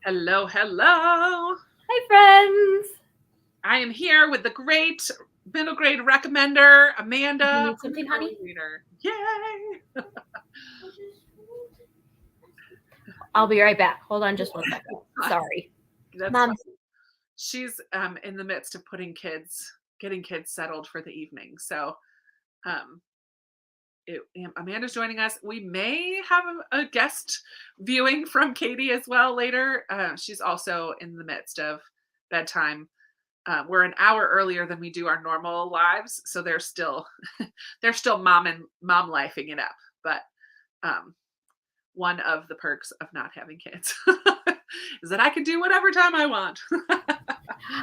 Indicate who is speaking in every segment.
Speaker 1: Hello.
Speaker 2: Hi, friends.
Speaker 1: I am here with the great middle grade recommender, Amanda.
Speaker 2: You need something, honey?
Speaker 1: Reader. Yay!
Speaker 2: I'll be right back. Hold on just one second. Sorry.
Speaker 1: That's
Speaker 2: Mom.
Speaker 1: fine. She's in the midst of getting kids settled for the evening. So Amanda's joining us. We may have a guest viewing from Katie as well later. She's also in the midst of bedtime. We're an hour earlier than we do our normal lives, so they're still mom lifing it up. But one of the perks of not having kids is that I can do whatever time I want.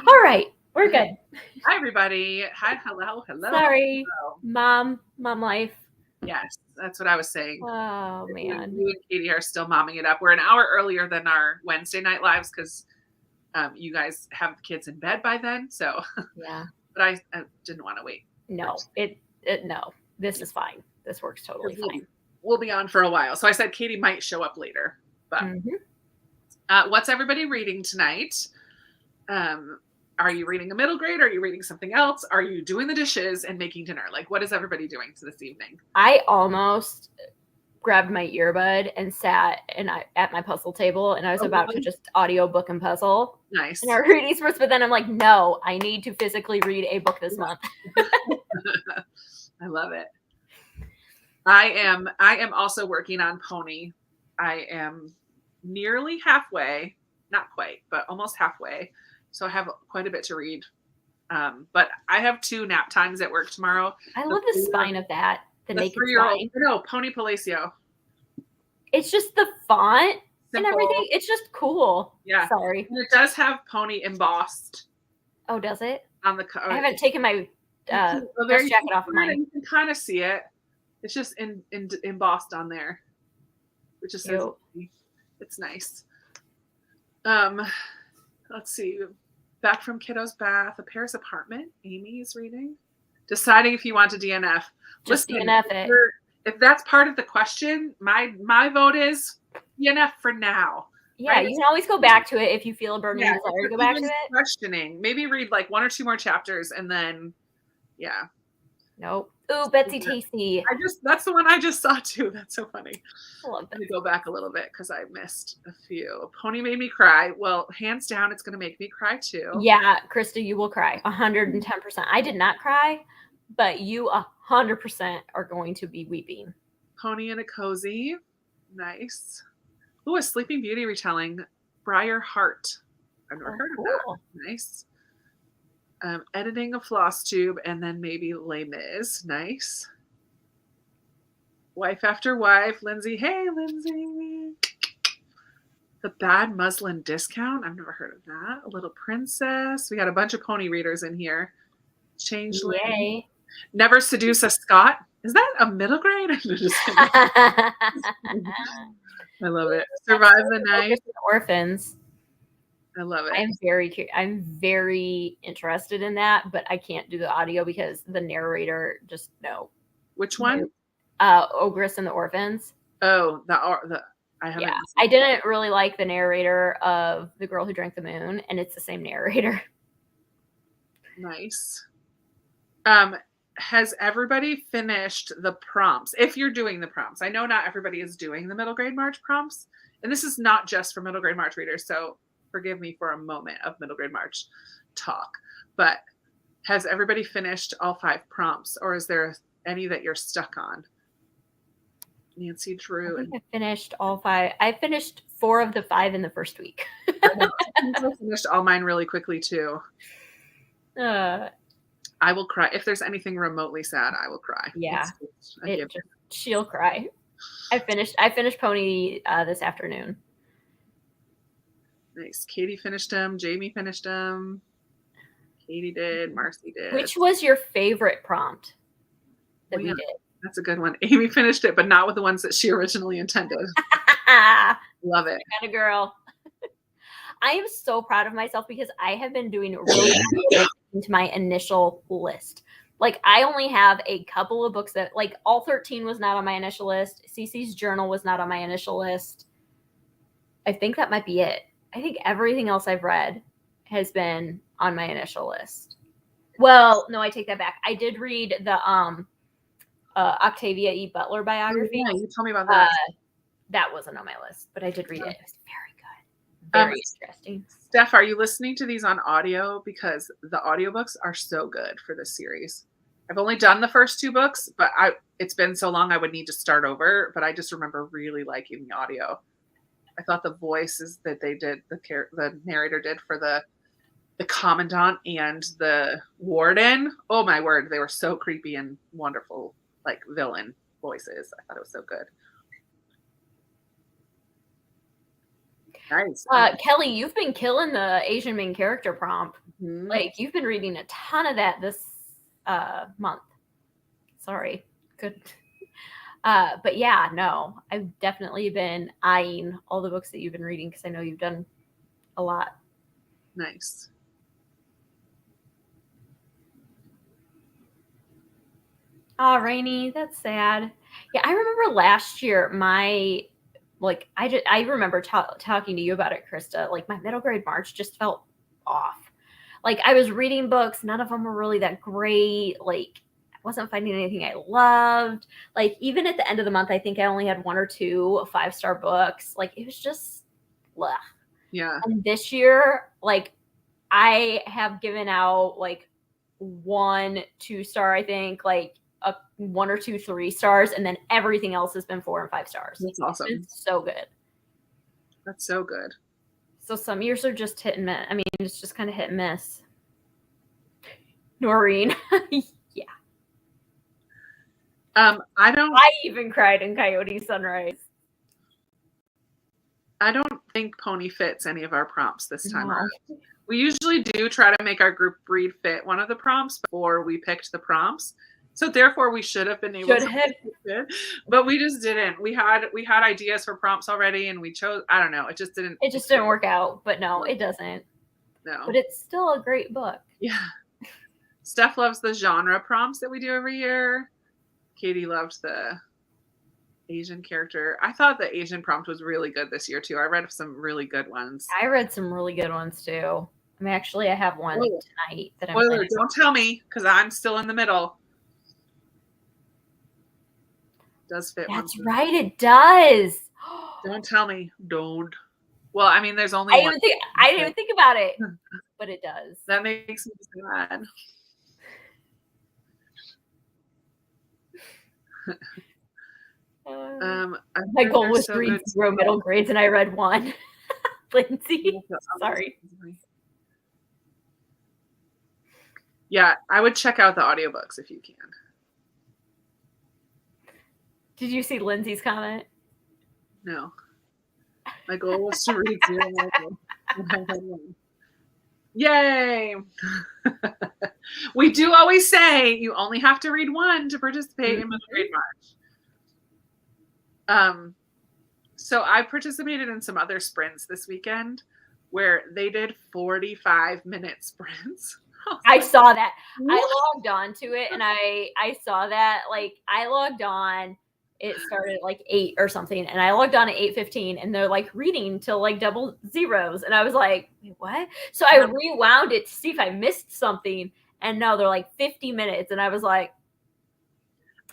Speaker 2: All right, we're good.
Speaker 1: Hi, everybody. Hi, hello.
Speaker 2: Sorry,
Speaker 1: hello.
Speaker 2: mom life.
Speaker 1: Yes, that's what I was saying.
Speaker 2: Oh, man.
Speaker 1: You and Katie are still momming it up. We're an hour earlier than our Wednesday night lives because you guys have the kids in bed by then. So
Speaker 2: yeah,
Speaker 1: but I didn't want to wait.
Speaker 2: No, no. This is fine. This works totally fine.
Speaker 1: We'll be on for a while. So I said Katie might show up later. But what's everybody reading tonight? Are you reading a middle grade? Are you reading something else? Are you doing the dishes and making dinner? Like, what is everybody doing this evening?
Speaker 2: I almost grabbed my earbud and sat at my puzzle table, and I was about to just audiobook and puzzle.
Speaker 1: Nice.
Speaker 2: And I read Eastwards, but then I'm like, no, I need to physically read a book this month.
Speaker 1: I love it. I am also working on Pony. I am nearly halfway, not quite, but almost halfway. So I have quite a bit to read. But I have 2 nap times at work tomorrow.
Speaker 2: I love the spine of that. The naked spine.
Speaker 1: No, Pony Palacio.
Speaker 2: It's just the font and everything. It's just cool.
Speaker 1: Yeah.
Speaker 2: Sorry.
Speaker 1: And it does have Pony embossed.
Speaker 2: Oh, does it?
Speaker 1: On the cover.
Speaker 2: I haven't taken my dust jacket off of mine.
Speaker 1: You can kind of see it. It's just embossed on there. Which just says it's nice. Let's see. Back from Kiddo's Bath, A Paris Apartment. Amy's reading. Deciding if you want to DNF.
Speaker 2: Just DNF it.
Speaker 1: If that's part of the question, my vote is DNF for now.
Speaker 2: Yeah, right? You can always go back to it if you feel a burning desire to go back to it.
Speaker 1: Questioning. Maybe read like 1 or 2 more chapters and then, yeah.
Speaker 2: Nope. Ooh, Betsy Tasty.
Speaker 1: That's the one I just saw too. That's so funny.
Speaker 2: I love that.
Speaker 1: Let me go back a little bit because I missed a few. Pony made me cry. Well, hands down, it's going to make me cry too.
Speaker 2: Yeah, Krista, you will cry 110%. I did not cry, but you 100% are going to be weeping.
Speaker 1: Pony in a Cozy. Nice. Ooh, a Sleeping Beauty retelling. Briar Heart. I've never heard of that. Nice. Editing a Floss Tube, and then maybe Les Mis. Nice. Wife After Wife. Lindsay. Hey, Lindsay. The Bad Muslin Discount. I've never heard of that. A Little Princess. We got a bunch of Pony readers in here. Changeling.
Speaker 2: Yay.
Speaker 1: Never Seduce a Scot. Is that a middle grade? I love it. Survive the Night.
Speaker 2: Orphans.
Speaker 1: I love it.
Speaker 2: I'm very interested in that, but I can't do the audio because the narrator just no.
Speaker 1: Which one?
Speaker 2: Ogress and the Orphans.
Speaker 1: Oh, I haven't.
Speaker 2: Yeah, I didn't really like the narrator of The Girl Who Drank the Moon, and it's the same narrator.
Speaker 1: Nice. Has everybody finished the prompts? If you're doing the prompts, I know not everybody is doing the middle grade March prompts, and this is not just for middle grade March readers, so forgive me for a moment of middle grade March talk. But has everybody finished all 5 prompts, or is there any that you're stuck on? Nancy, Drew.
Speaker 2: I finished all 5. I finished 4 of the 5 in the first week.
Speaker 1: I finished all mine really quickly too. I will cry. If there's anything remotely sad, I will cry.
Speaker 2: Yeah. She'll cry. I finished Pony this afternoon.
Speaker 1: Nice. Katie finished them. Jamie finished them. Katie did. Marcy did.
Speaker 2: Which was your favorite prompt that we did?
Speaker 1: That's a good one. Amy finished it, but not with the ones that she originally intended. Love it.
Speaker 2: Kind of girl. I am so proud of myself because I have been doing really good into my initial list. Like, I only have a couple of books that, like, all 13 was not on my initial list. Cece's Journal was not on my initial list. I think that might be it. I think everything else I've read has been on my initial list. Well, no, I take that back. I did read the Octavia E. Butler biography.
Speaker 1: Yeah, you told me about that.
Speaker 2: That wasn't on my list, but I did read it. It was very good. Very interesting.
Speaker 1: Steph, are you listening to these on audio? Because the audiobooks are so good for this series. I've only done the first 2 books, but it's been so long I would need to start over. But I just remember really liking the audio. I thought the voices that they did, the narrator did for the commandant and the warden, oh my word, they were so creepy and wonderful, like villain voices. I thought it was so good. Nice.
Speaker 2: Kelly, you've been killing the Asian main character prompt.
Speaker 1: Mm-hmm.
Speaker 2: Like, you've been reading a ton of that this month. Sorry. Good. But yeah, no, I've definitely been eyeing all the books that you've been reading because I know you've done a lot.
Speaker 1: Nice.
Speaker 2: Oh, Rainy, that's sad. Yeah, I remember last year I remember talking to you about it, Krista. Like, my middle grade March just felt off. Like, I was reading books, none of them were really that great. Like, I wasn't finding anything I loved. Like, even at the end of the month, I think I only had 1 or 2 5-star books. Like, it was just bleh.
Speaker 1: Yeah.
Speaker 2: And this year, like, I have given out like 1 2-star, I think, like 1 or 2 3-stars, and then everything else has been 4 and 5 stars.
Speaker 1: That's awesome.
Speaker 2: It's so good.
Speaker 1: That's so good.
Speaker 2: So some years are just hit and miss. I mean, it's just kind of hit and miss. Noreen. Yeah.
Speaker 1: I
Speaker 2: even cried in Coyote Sunrise.
Speaker 1: I don't think Pony fits any of our prompts this time around. We usually do try to make our group read fit one of the prompts before we picked the prompts. So therefore we should have been able to fit it, but we just didn't. We had ideas for prompts already and we chose, I don't know, it just didn't
Speaker 2: work out. But no, it doesn't.
Speaker 1: No.
Speaker 2: But it's still a great book.
Speaker 1: Yeah. Steph loves the genre prompts that we do every year. Katie loved the Asian character. I thought the Asian prompt was really good this year too. I read some really good ones.
Speaker 2: I read some really good ones too. I mean, actually, I have one tonight that I'm
Speaker 1: planning. Don't tell me, because I'm still in the middle. Does fit.
Speaker 2: That's right, it does.
Speaker 1: Don't tell me. Don't. Well, I mean, there's only
Speaker 2: I didn't even think about it, but it does.
Speaker 1: That makes me sad.
Speaker 2: My goal was to read 0 middle grades, and I read 1. Lindsay, sorry.
Speaker 1: Yeah, I would check out the audiobooks if you can.
Speaker 2: Did you see Lindsay's comment?
Speaker 1: No. My goal was to read 0 middle. Yay! We do always say you only have to read 1 to participate in middle grade March. So I participated in some other sprints this weekend where they did 45-minute sprints.
Speaker 2: I saw that. I logged on to it and I saw that. Like, I logged on, it started at like 8 or something, and I logged on at 8:15 and they're like reading till like double zeros. And I was like, wait, what? So I rewound it to see if I missed something. And no, they're like 50 minutes. And I was like,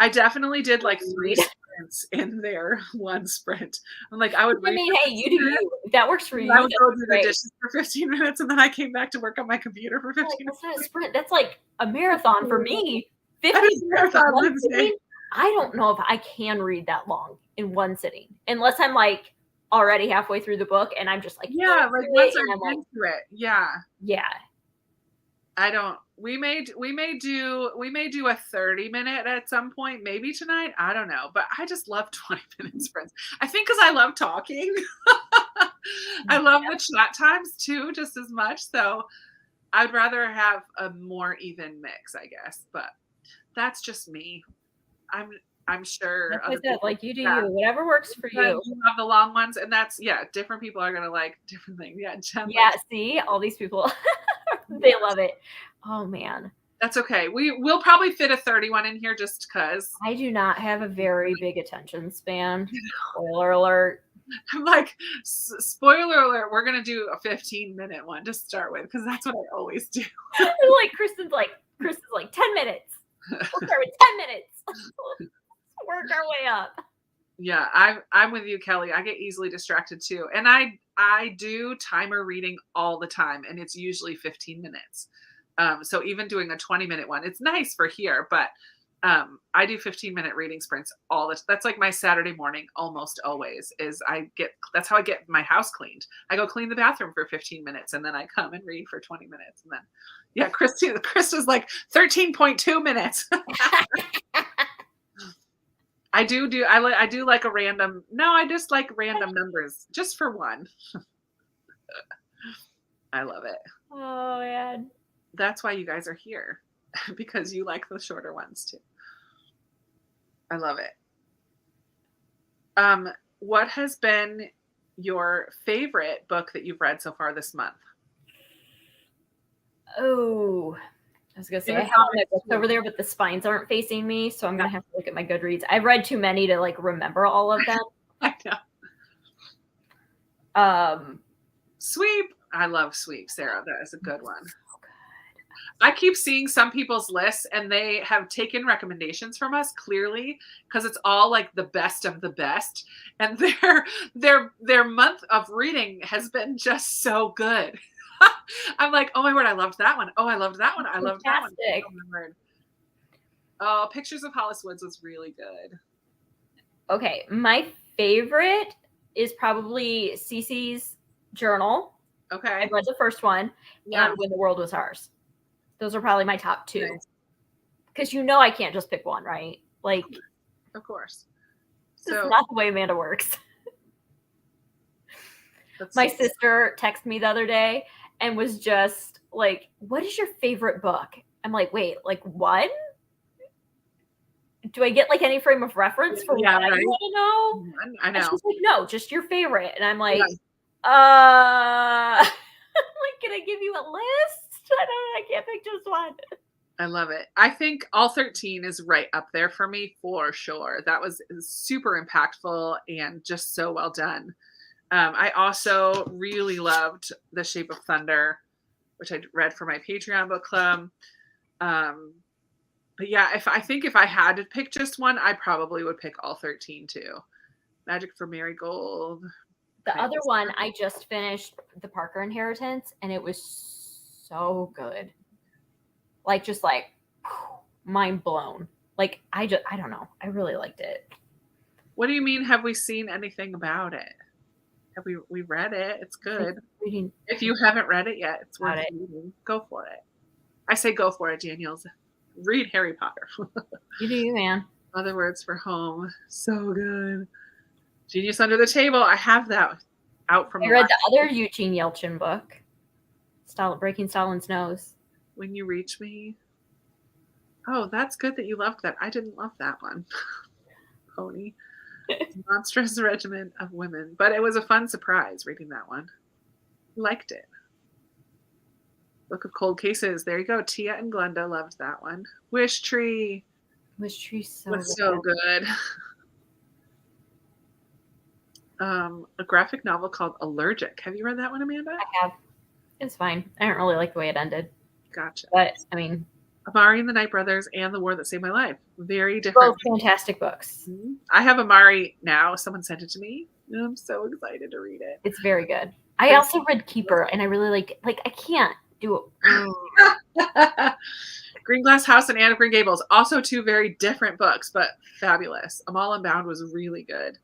Speaker 1: I definitely did like 3 sprints in there, 1 sprint. I'm like, I would read.
Speaker 2: I mean, hey, you do you. If that works for you.
Speaker 1: I would go do the dishes for 15 minutes and then I came back to work on my computer for 15 minutes.
Speaker 2: That's not a sprint. That's like a marathon for me. 50
Speaker 1: minutes.
Speaker 2: I don't know if I can read that long in 1 sitting, unless I'm like already halfway through the book and I'm just like,
Speaker 1: yeah, like once I'm into it. Yeah.
Speaker 2: Yeah.
Speaker 1: I don't. We may do a 30-minute at some point, maybe tonight. I don't know, but I just love 20-minute sprints. I think because I love talking. I love the chat times too, just as much. So I'd rather have a more even mix, I guess. But that's just me. I'm sure.
Speaker 2: Like I said, like you do you, whatever works for you.
Speaker 1: You love the long ones, and that's different people are gonna like different things. Yeah,
Speaker 2: see, all these people, they love it. Oh man,
Speaker 1: that's okay. We'll probably fit a 31 in here just because
Speaker 2: I do not have a very big attention span. Spoiler alert.
Speaker 1: I'm like, spoiler alert, we're going to do a 15-minute one to start with because that's what I always do.
Speaker 2: Like Kristen's like 10 minutes. We'll start with 10 minutes. Work our way up.
Speaker 1: Yeah, I'm with you, Kelly. I get easily distracted too. And I do timer reading all the time, and it's usually 15 minutes. So even doing a 20-minute one, it's nice for here, but I do 15-minute reading sprints that's like my Saturday morning almost always that's how I get my house cleaned. I go clean the bathroom for 15 minutes and then I come and read for 20 minutes. And then yeah, Krista's like 13.2 minutes. I do like a random. No, I just like random numbers just for one. I love it.
Speaker 2: Oh man.
Speaker 1: That's why you guys are here because you like the shorter ones too. I love it. What has been your favorite book that you've read so far this month?
Speaker 2: Oh, I was gonna say I have my books over there, but the spines aren't facing me, so I'm gonna have to look at my Goodreads. I've read too many to like remember all of them.
Speaker 1: I know. Sweep. I love Sweep, Sarah. That is a good one.
Speaker 2: So good.
Speaker 1: I keep seeing some people's lists and they have taken recommendations from us clearly because it's all like the best of the best. And their month of reading has been just so good. I'm like, oh my word, I loved that one. Oh, I loved that one. I loved that one. Oh my word. Oh, Pictures of Hollis Woods was really good.
Speaker 2: Okay, my favorite is probably Cece's journal.
Speaker 1: Okay.
Speaker 2: I read the first one, and When the World Was Ours. Those are probably my top two. Because I can't just pick one, right? Like,
Speaker 1: of course.
Speaker 2: This is not the way Amanda works. My sister texted me the other day and was just like, what is your favorite book? I'm like, wait, like one? Do I get like any frame of reference for what I want to know?
Speaker 1: I know.
Speaker 2: And she's like, no, just your favorite. And I'm like, like, can I give you a list? I can't pick just one.
Speaker 1: I love it. I think All 13 is right up there for me for sure. That was super impactful and just so well done. I also really loved The Shape of Thunder, which I read for my Patreon book club. But yeah, if I had to pick just one, I probably would pick All 13 too. Magic for Marigold.
Speaker 2: The other one, I just finished The Parker Inheritance, and it was so good. Like, just like mind blown. Like, I don't know. I really liked it.
Speaker 1: What do you mean? Have we seen anything about it? Have we read it? It's good. If you haven't read it yet, it's worth reading. Go for it. I say go for it, Daniels. Read Harry Potter.
Speaker 2: You do, man.
Speaker 1: Other Words for Home. So good. Genius Under the Table. I have that out from
Speaker 2: I read the other Eugene Yelchin book, Breaking Stalin's Nose.
Speaker 1: When You Reach Me. Oh, that's good that you loved that. I didn't love that one. Pony. Monstrous Regiment of Women. But it was a fun surprise reading that one. Liked it. Book of Cold Cases. There you go. Tia and Glenda loved that one. Wish Tree.
Speaker 2: Wish Tree
Speaker 1: was so good. A graphic novel called Allergic. Have you read that one, Amanda?
Speaker 2: I have. It's fine. I don't really like the way it ended.
Speaker 1: Gotcha.
Speaker 2: But, I mean...
Speaker 1: Amari and the Night Brothers and The War That Saved My Life. Very different.
Speaker 2: Both fantastic books.
Speaker 1: Mm-hmm. I have Amari now. Someone sent it to me. I'm so excited to read it.
Speaker 2: It's very good. I also read Keeper, and I really liked it. Like, I can't do it.
Speaker 1: Green Glass House and Anne of Green Gables. Also two very different books, but fabulous. Amal Unbound was really good.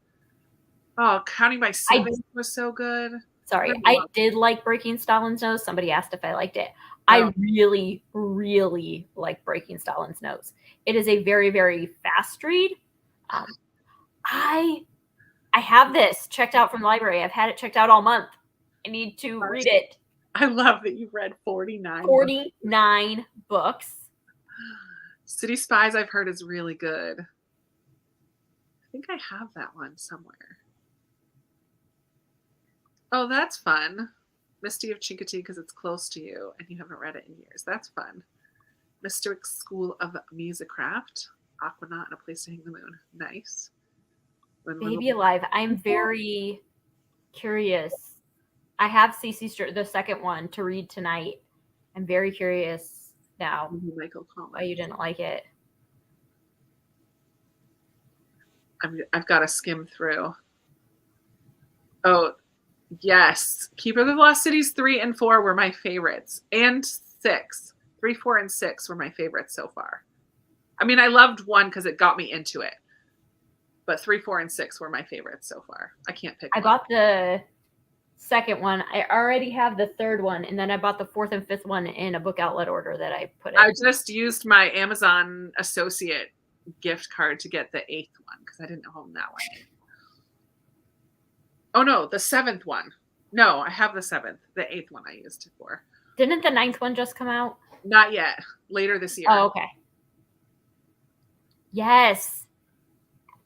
Speaker 1: Oh, Counting by Seven was so good.
Speaker 2: Sorry, I did like Breaking Stalin's Nose. Somebody asked if I liked it. I really, really like Breaking Stalin's Nose. It is a very, very fast read. I have this checked out from the library. I've had it checked out all month. I need to read it.
Speaker 1: I love that you've read 49.
Speaker 2: 49 books.
Speaker 1: City Spies, I've heard, is really good. I think I have that one somewhere. Oh, that's fun. Misty of Chincoteague because it's close to you and you haven't read it in years. That's fun. Mystic School of Musicraft. Aquanaut and A Place to Hang the Moon. Nice.
Speaker 2: Baby Alive. I'm very curious. I have the second one to read tonight. I'm very curious now
Speaker 1: Michael Collins.
Speaker 2: why you didn't like it.
Speaker 1: I've got to skim through. Oh, yes. Keeper of the Lost Cities 3 and 4 were my favorites. And 6. 3, 4, and 6 were my favorites so far. I mean, I loved 1 because it got me into it. But 3, 4, and 6 were my favorites so far. I can't pick one.
Speaker 2: Bought the second one. I already have the third one, and then I bought the 4th and 5th one in a book outlet order that I put in.
Speaker 1: I just used my Amazon associate gift card to get the 8th one because I didn't own that one. Oh no, the 7th one. No, I have the 7th. The 8th one I used it for.
Speaker 2: Didn't the 9th one just come out?
Speaker 1: Not yet. Later this year.
Speaker 2: Oh, okay. Yes.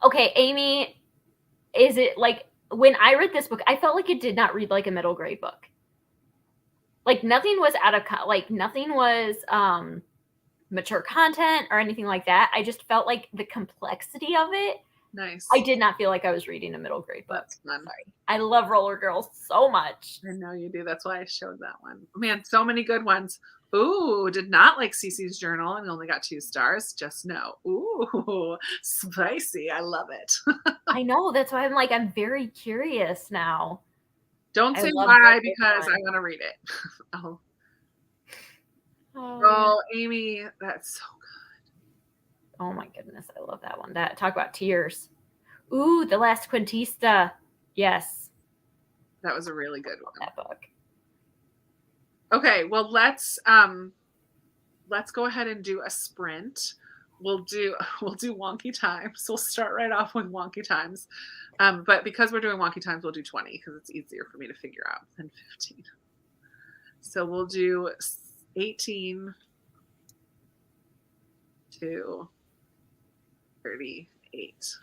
Speaker 2: Okay, Amy, is it like when I read this book, I felt like it did not read like a middle grade book. Like nothing was nothing was mature content or anything like that. I just felt like the complexity of it.
Speaker 1: Nice.
Speaker 2: I did not feel like I was reading a middle grade book.
Speaker 1: That's fun.
Speaker 2: Sorry. I love Roller Girls so much.
Speaker 1: I know you do. That's why I showed that one. Man, so many good ones. Ooh, did not like Cece's Journal and only got 2 stars. Just know. Ooh, spicy. I love it.
Speaker 2: I know. That's why I'm very curious now.
Speaker 1: Don't say why because I want to read it. Oh, Amy, that's so good.
Speaker 2: Oh my goodness, I love that one. Talk about tears. Ooh, The Last Quintista. Yes.
Speaker 1: That was a really good one.
Speaker 2: That book.
Speaker 1: Okay, well let's go ahead and do a sprint. We'll do wonky times. We'll start right off with wonky times. But because we're doing wonky times, we'll do 20 because it's easier for me to figure out than 15. So we'll do 18 to 38.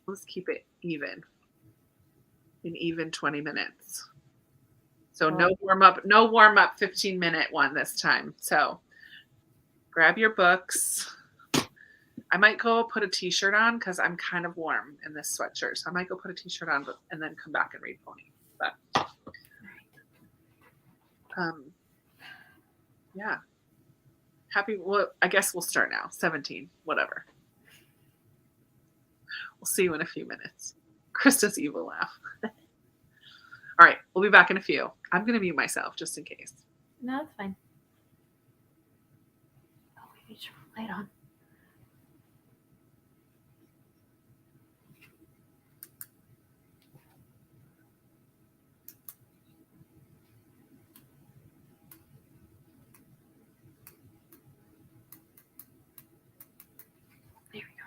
Speaker 1: Let's keep it even. An even 20 minutes. So no warm up 15-minute one this time. So grab your books. I might go put a t-shirt on because I'm kind of warm in this sweatshirt. So I might go put a t-shirt on and then come back and read Pony. But yeah. Well, I guess we'll start now. 17, whatever. We'll see you in a few minutes. Krista's evil laugh. All right, we'll be back in a few. I'm going to mute myself just in case.
Speaker 2: No, that's fine. Oh, we need to turn the light on. There we go.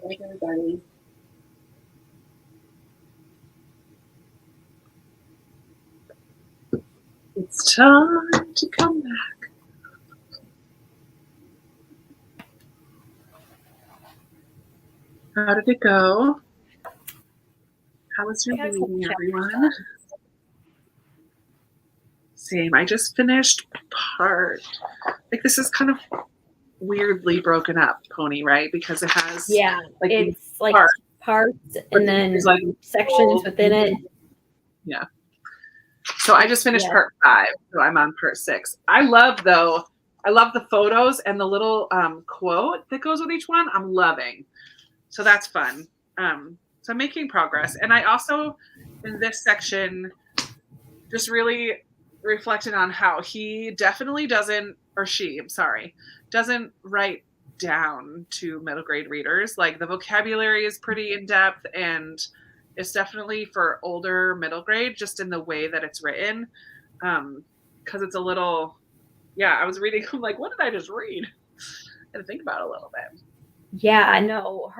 Speaker 1: morning, everybody. It's time to come back. How did it go? How was your reading, everyone? Same. I just finished part. Like, this is kind of weirdly broken up, Pony, right? Because it has
Speaker 2: like it's like parts and then
Speaker 1: like
Speaker 2: sections within it.
Speaker 1: Yeah. So I just finished part 5, so I'm on part 6. I love the photos and the little quote that goes with each one. I'm loving. So that's fun. So I'm making progress. And I also, in this section, just really reflected on how he definitely doesn't, or she, I'm sorry, doesn't write down to middle grade readers. Like, the vocabulary is pretty in depth, and it's definitely for older middle grade, just in the way that it's written. Because it's a little, I was reading, I'm like, what did I just read? I had to think about it a little bit.
Speaker 2: Yeah, I know.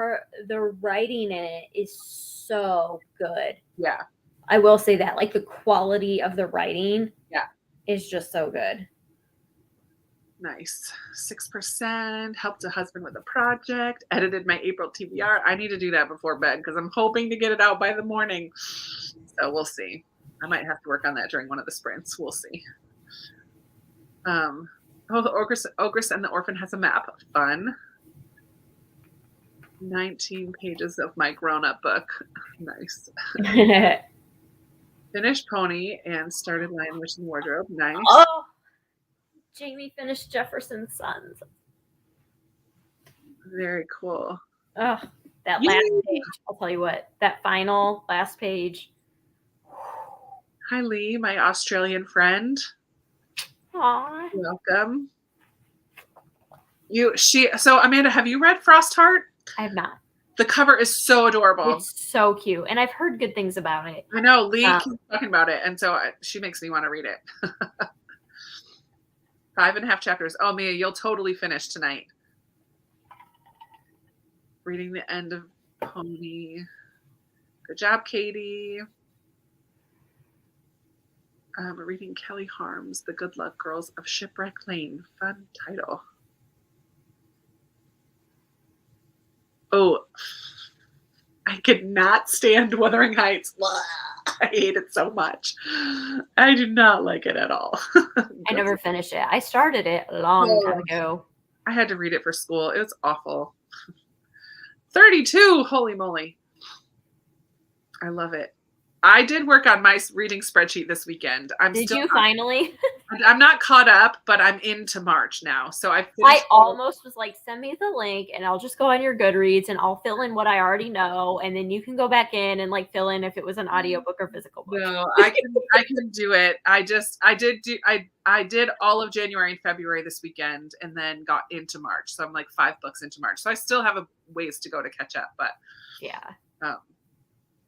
Speaker 2: The writing in it is so good.
Speaker 1: Yeah.
Speaker 2: I will say that. Like, the quality of the writing is just so good.
Speaker 1: Nice. 6%. Helped a husband with a project. Edited my April TBR. I need to do that before bed because I'm hoping to get it out by the morning. So we'll see. I might have to work on that during one of the sprints. We'll see. The Ogress and the Orphan has a map. Fun. 19 pages of my grown-up book. Nice. Finished Pony and started Lion, Witch, and Wardrobe. Nice.
Speaker 2: Oh, Jamie finished Jefferson's Sons.
Speaker 1: Very cool.
Speaker 2: Oh, that last page. I'll tell you what. That final last page.
Speaker 1: Hi, Lee, my Australian friend.
Speaker 2: Aww.
Speaker 1: Welcome. So Amanda, have you read Frostheart?
Speaker 2: I have not.
Speaker 1: The cover is so adorable.
Speaker 2: It's so cute. And I've heard good things about it.
Speaker 1: I know. Lee keeps talking about it. And so she makes me want to read it. 5.5 chapters. Oh, Mia, you'll totally finish tonight. Reading the end of Pony. Good job, Katie. Reading Kelly Harms, The Good Luck Girls of Shipwreck Lane. Fun title. Oh, I could not stand Wuthering Heights. I hate it so much. I do not like it at all.
Speaker 2: I never finished it. I started it a long time ago.
Speaker 1: I had to read it for school. It was awful. 32. Holy moly. I love it. I did work on my reading spreadsheet this weekend.
Speaker 2: Did you finally?
Speaker 1: I'm not caught up, but I'm into March now. So I
Speaker 2: almost was like, send me the link and I'll just go on your Goodreads and I'll fill in what I already know. And then you can go back in and like fill in if it was an audiobook or physical book.
Speaker 1: No, I can do it. I did all of January and February this weekend and then got into March. So I'm like 5 books into March. So I still have a ways to go to catch up, but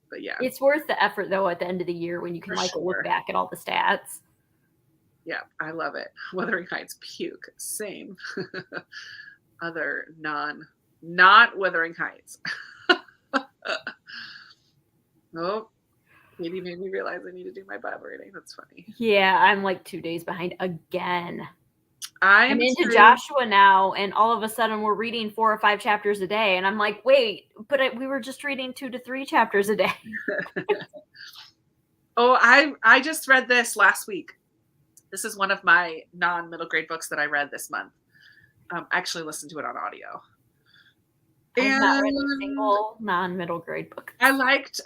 Speaker 1: but yeah,
Speaker 2: it's worth the effort though at the end of the year when you can look back at all the stats.
Speaker 1: Yeah, I love it. Wuthering Heights, puke. Same. Other not Wuthering Heights. Oh, Katie made me realize I need to do my Bible reading. That's funny.
Speaker 2: Yeah, I'm like 2 days behind again.
Speaker 1: I'm
Speaker 2: into Joshua now, and all of a sudden we're reading 4 or 5 chapters a day, and I'm like, wait, but we were just reading 2 to 3 chapters a day.
Speaker 1: Oh, I just read this last week. This is one of my non-middle grade books that I read this month. I actually listened to it on audio.
Speaker 2: I've not read a single non-middle grade book.
Speaker 1: I liked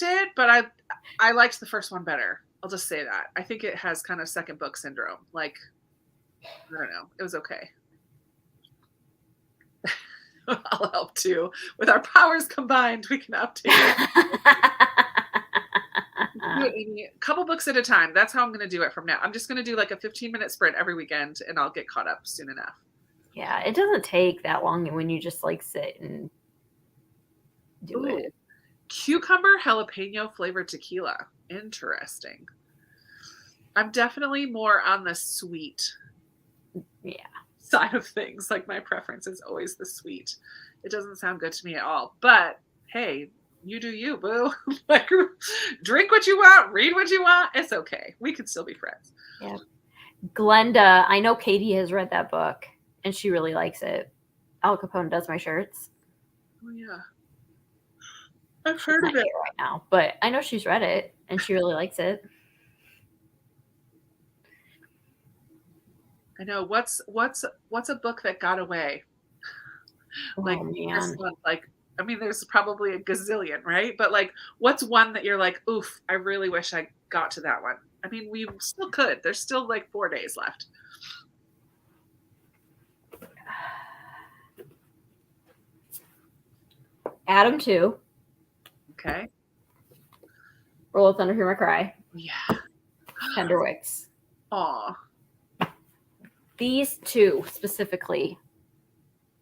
Speaker 1: it, but I liked the first one better. I'll just say that. I think it has kind of second book syndrome. Like, I don't know. It was okay. I'll help too. With our powers combined, we can update it. A couple books at a time. That's how I'm going to do it from now. I'm just going to do like a 15-minute sprint every weekend, and I'll get caught up soon enough.
Speaker 2: Yeah, it doesn't take that long when you just like sit and do it.
Speaker 1: Cucumber jalapeno flavored tequila. Interesting. I'm definitely more on the sweet side of things. Like my preference is always the sweet. It doesn't sound good to me at all. But hey, you do you, boo. Like drink what you want, read what you want. It's okay. We can still be friends.
Speaker 2: Yeah. Glenda, I know Katie has read that book and she really likes it. Al Capone does my shirts.
Speaker 1: Oh yeah. I've heard of it
Speaker 2: right now, but I know she's read it and she really likes it.
Speaker 1: I know. What's a book that got away? Like this one, like I mean, there's probably a gazillion, right? But like, what's one that you're like, oof, I really wish I got to that one. I mean, we still could. There's still like 4 days left.
Speaker 2: Adam 2.
Speaker 1: Okay.
Speaker 2: Roll of Thunder, Hear My Cry.
Speaker 1: Yeah.
Speaker 2: Penderwicks.
Speaker 1: Aw.
Speaker 2: These two specifically.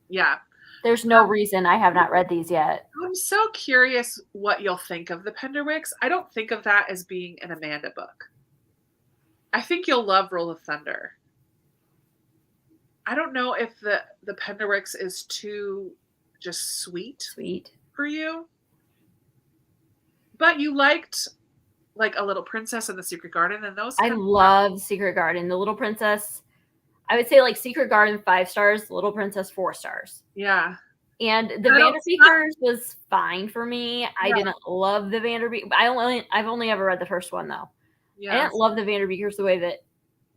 Speaker 1: Yeah.
Speaker 2: There's no reason I have not read these yet.
Speaker 1: I'm so curious what you'll think of the Penderwicks. I don't think of that as being an Amanda book. I think you'll love Roll of Thunder. I don't know if the Penderwicks is too just sweet for you. But you liked like A Little Princess and The Secret Garden and those.
Speaker 2: I love Secret Garden. The Little Princess, I would say like Secret Garden 5 stars, Little Princess 4 stars.
Speaker 1: Yeah.
Speaker 2: And the Vanderbeekers was fine for me. Yeah. I didn't love the Vanderbeek. I've only ever read the first one though. Yeah. I didn't love the Vanderbeekers the way that,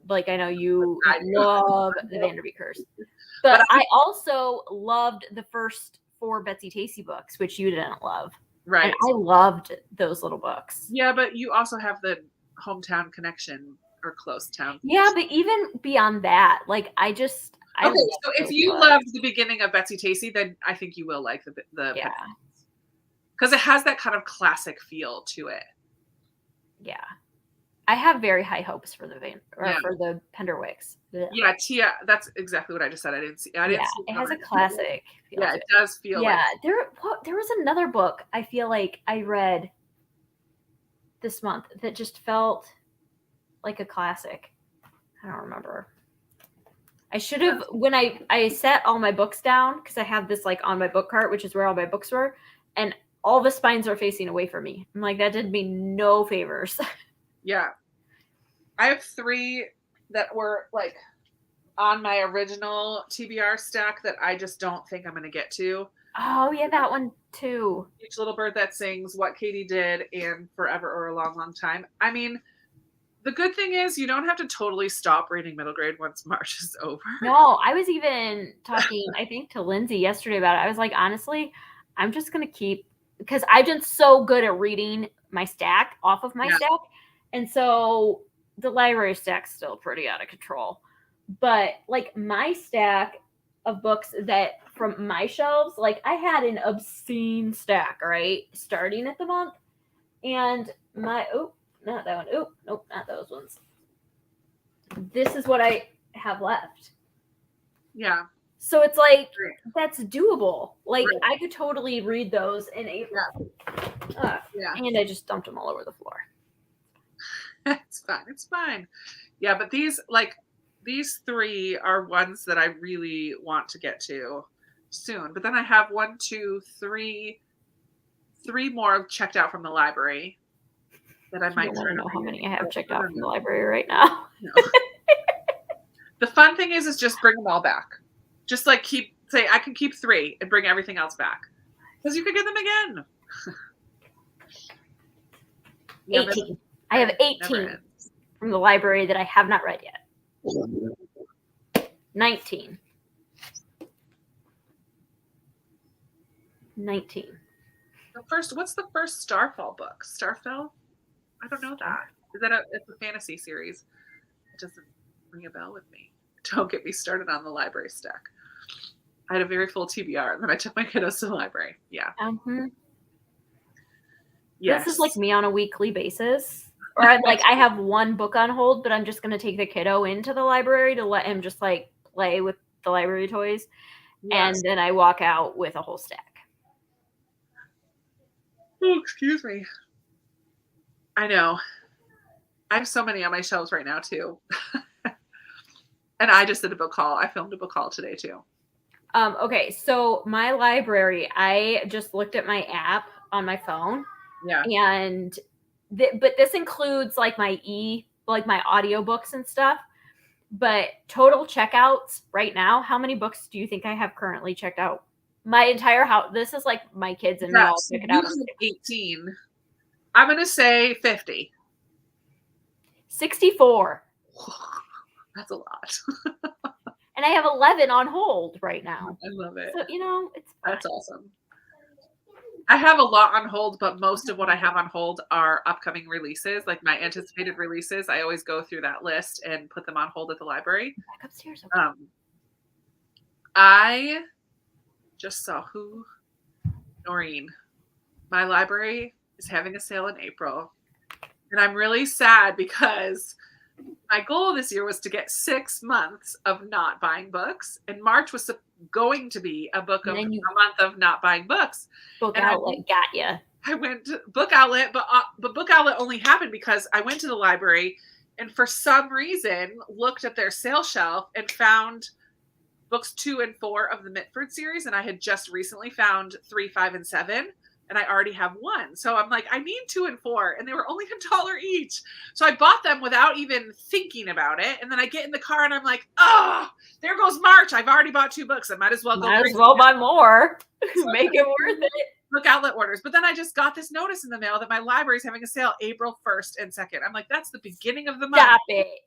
Speaker 2: like, I know you love the Vanderbeekers. But I also loved the first 4 Betsy Tacy books, which you didn't love.
Speaker 1: Right.
Speaker 2: And I loved those little books.
Speaker 1: Yeah, but you also have the hometown connection or close town.
Speaker 2: Yeah, but even beyond that, like okay,
Speaker 1: so if you loved the beginning of Betsy Tacy, then I think you will like the
Speaker 2: yeah,
Speaker 1: because it has that kind of classic feel to it.
Speaker 2: Yeah, I have very high hopes for for the Penderwicks.
Speaker 1: Yeah, Tia, that's exactly what I just said. I didn't see.
Speaker 2: It has a classic feel.
Speaker 1: Yeah, it does feel.
Speaker 2: Yeah, there was another book I feel like I read this month that just felt like a classic. I don't remember. I should have, when I set all my books down, because I have this like on my book cart, which is where all my books were, and all the spines are facing away from me. I'm like, that did me no favors.
Speaker 1: Yeah. I have 3 that were like on my original TBR stack that I just don't think I'm going to get to.
Speaker 2: Oh, yeah, that one too.
Speaker 1: Each Little Bird That Sings, What Katie Did, and Forever or a Long, Long Time. I mean, the good thing is you don't have to totally stop reading middle grade once March is over.
Speaker 2: No, I was even talking, I think, to Lindsay yesterday about it. I was like, honestly, I'm just going to keep, because I've been so good at reading my stack off of my stack. And so the library stack's still pretty out of control. But like my stack of books that from my shelves, like I had an obscene stack, right? Starting at the month. And not that one. Oh, nope, not those ones. This is what I have left.
Speaker 1: Yeah.
Speaker 2: So it's like, that's doable. Like, I could totally read those in April. Yeah. And I just dumped them all over the floor.
Speaker 1: It's fine. It's fine. Yeah, but these 3 are ones that I really want to get to soon. But then I have 1, 2, 3 more checked out from the library that I might.
Speaker 2: I don't know how many I have checked out from the library right now.
Speaker 1: No. The fun thing is just bring them all back. Just like say I can keep 3 and bring everything else back because you could get them again.
Speaker 2: 18. I have 18 from the library that I have not read yet. 19. 19.
Speaker 1: What's the first Starfall book? Starfell? I don't know that. Is that it's a fantasy series? It doesn't ring a bell with me. Don't get me started on the library stack. I had a very full TBR, and then I took my kiddos to the library. Yeah.
Speaker 2: Yes. This is like me on a weekly basis. Or I have 1 book on hold, but I'm just going to take the kiddo into the library to let him just like play with the library toys. Yes. And then I walk out with a whole stack.
Speaker 1: Oh, excuse me. I know. I have so many on my shelves right now too. And I just did a book haul. I filmed a book haul today too.
Speaker 2: Okay, so my library, I just looked at my app on my phone.
Speaker 1: Yeah.
Speaker 2: And but this includes like my audiobooks and stuff. But total checkouts right now, how many books do you think I have currently checked out? My entire house. This is like my kids and me all
Speaker 1: So
Speaker 2: check it out.
Speaker 1: 18. I'm going to say 50.
Speaker 2: 64.
Speaker 1: That's a lot.
Speaker 2: And I have 11 on hold right now.
Speaker 1: I love it.
Speaker 2: So, it's fine.
Speaker 1: That's awesome. I have a lot on hold, but most of what I have on hold are upcoming releases, like my anticipated releases. I always go through that list and put them on hold at the library.
Speaker 2: Back upstairs. Okay.
Speaker 1: I just saw Noreen. My library is having a sale in April. And I'm really sad because my goal this year was to get 6 months of not buying books. And March was going to be a month of not buying books.
Speaker 2: Book Outlet got you.
Speaker 1: I went to Book Outlet, but Book Outlet only happened because I went to the library and for some reason looked at their sale shelf and found books 2 and 4 of the Mitford series. And I had just recently found 3, 5, and 7. And I already have 1. So I'm like, I need 2 and 4. And they were only $1 each. So I bought them without even thinking about it. And then I get in the car and I'm like, oh, there goes March. I've already bought 2 books. I might as well
Speaker 2: buy more. Make it worth it.
Speaker 1: Book Outlet orders. But then I just got this notice in the mail that my library is having a sale April 1st and 2nd. I'm like, that's the beginning of the month.
Speaker 2: Stop it.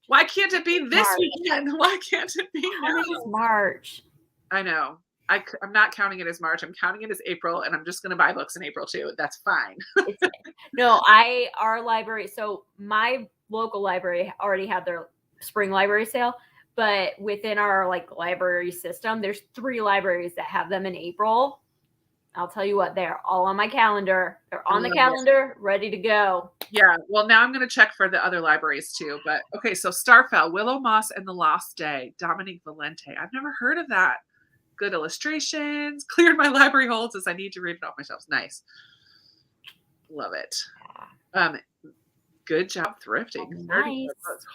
Speaker 1: Why can't it be this weekend? Why can't it be now?
Speaker 2: It's March.
Speaker 1: I know. I'm not counting it as March. I'm counting it as April, and I'm just going to buy books in April too. That's fine.
Speaker 2: No, our library. So my local library already had their spring library sale, but within our library system, there's 3 libraries that have them in April. I'll tell you what, they're all on my calendar. They're on the calendar, ready to go.
Speaker 1: Yeah. Well, now I'm going to check for the other libraries too. But okay, so Starfell, Willow Moss, and the Lost Day, Dominique Valente. I've never heard of that. Good illustrations. Cleared my library holds as I need to read it off my shelves. Nice. Love it. Good job thrifting.
Speaker 2: Nice.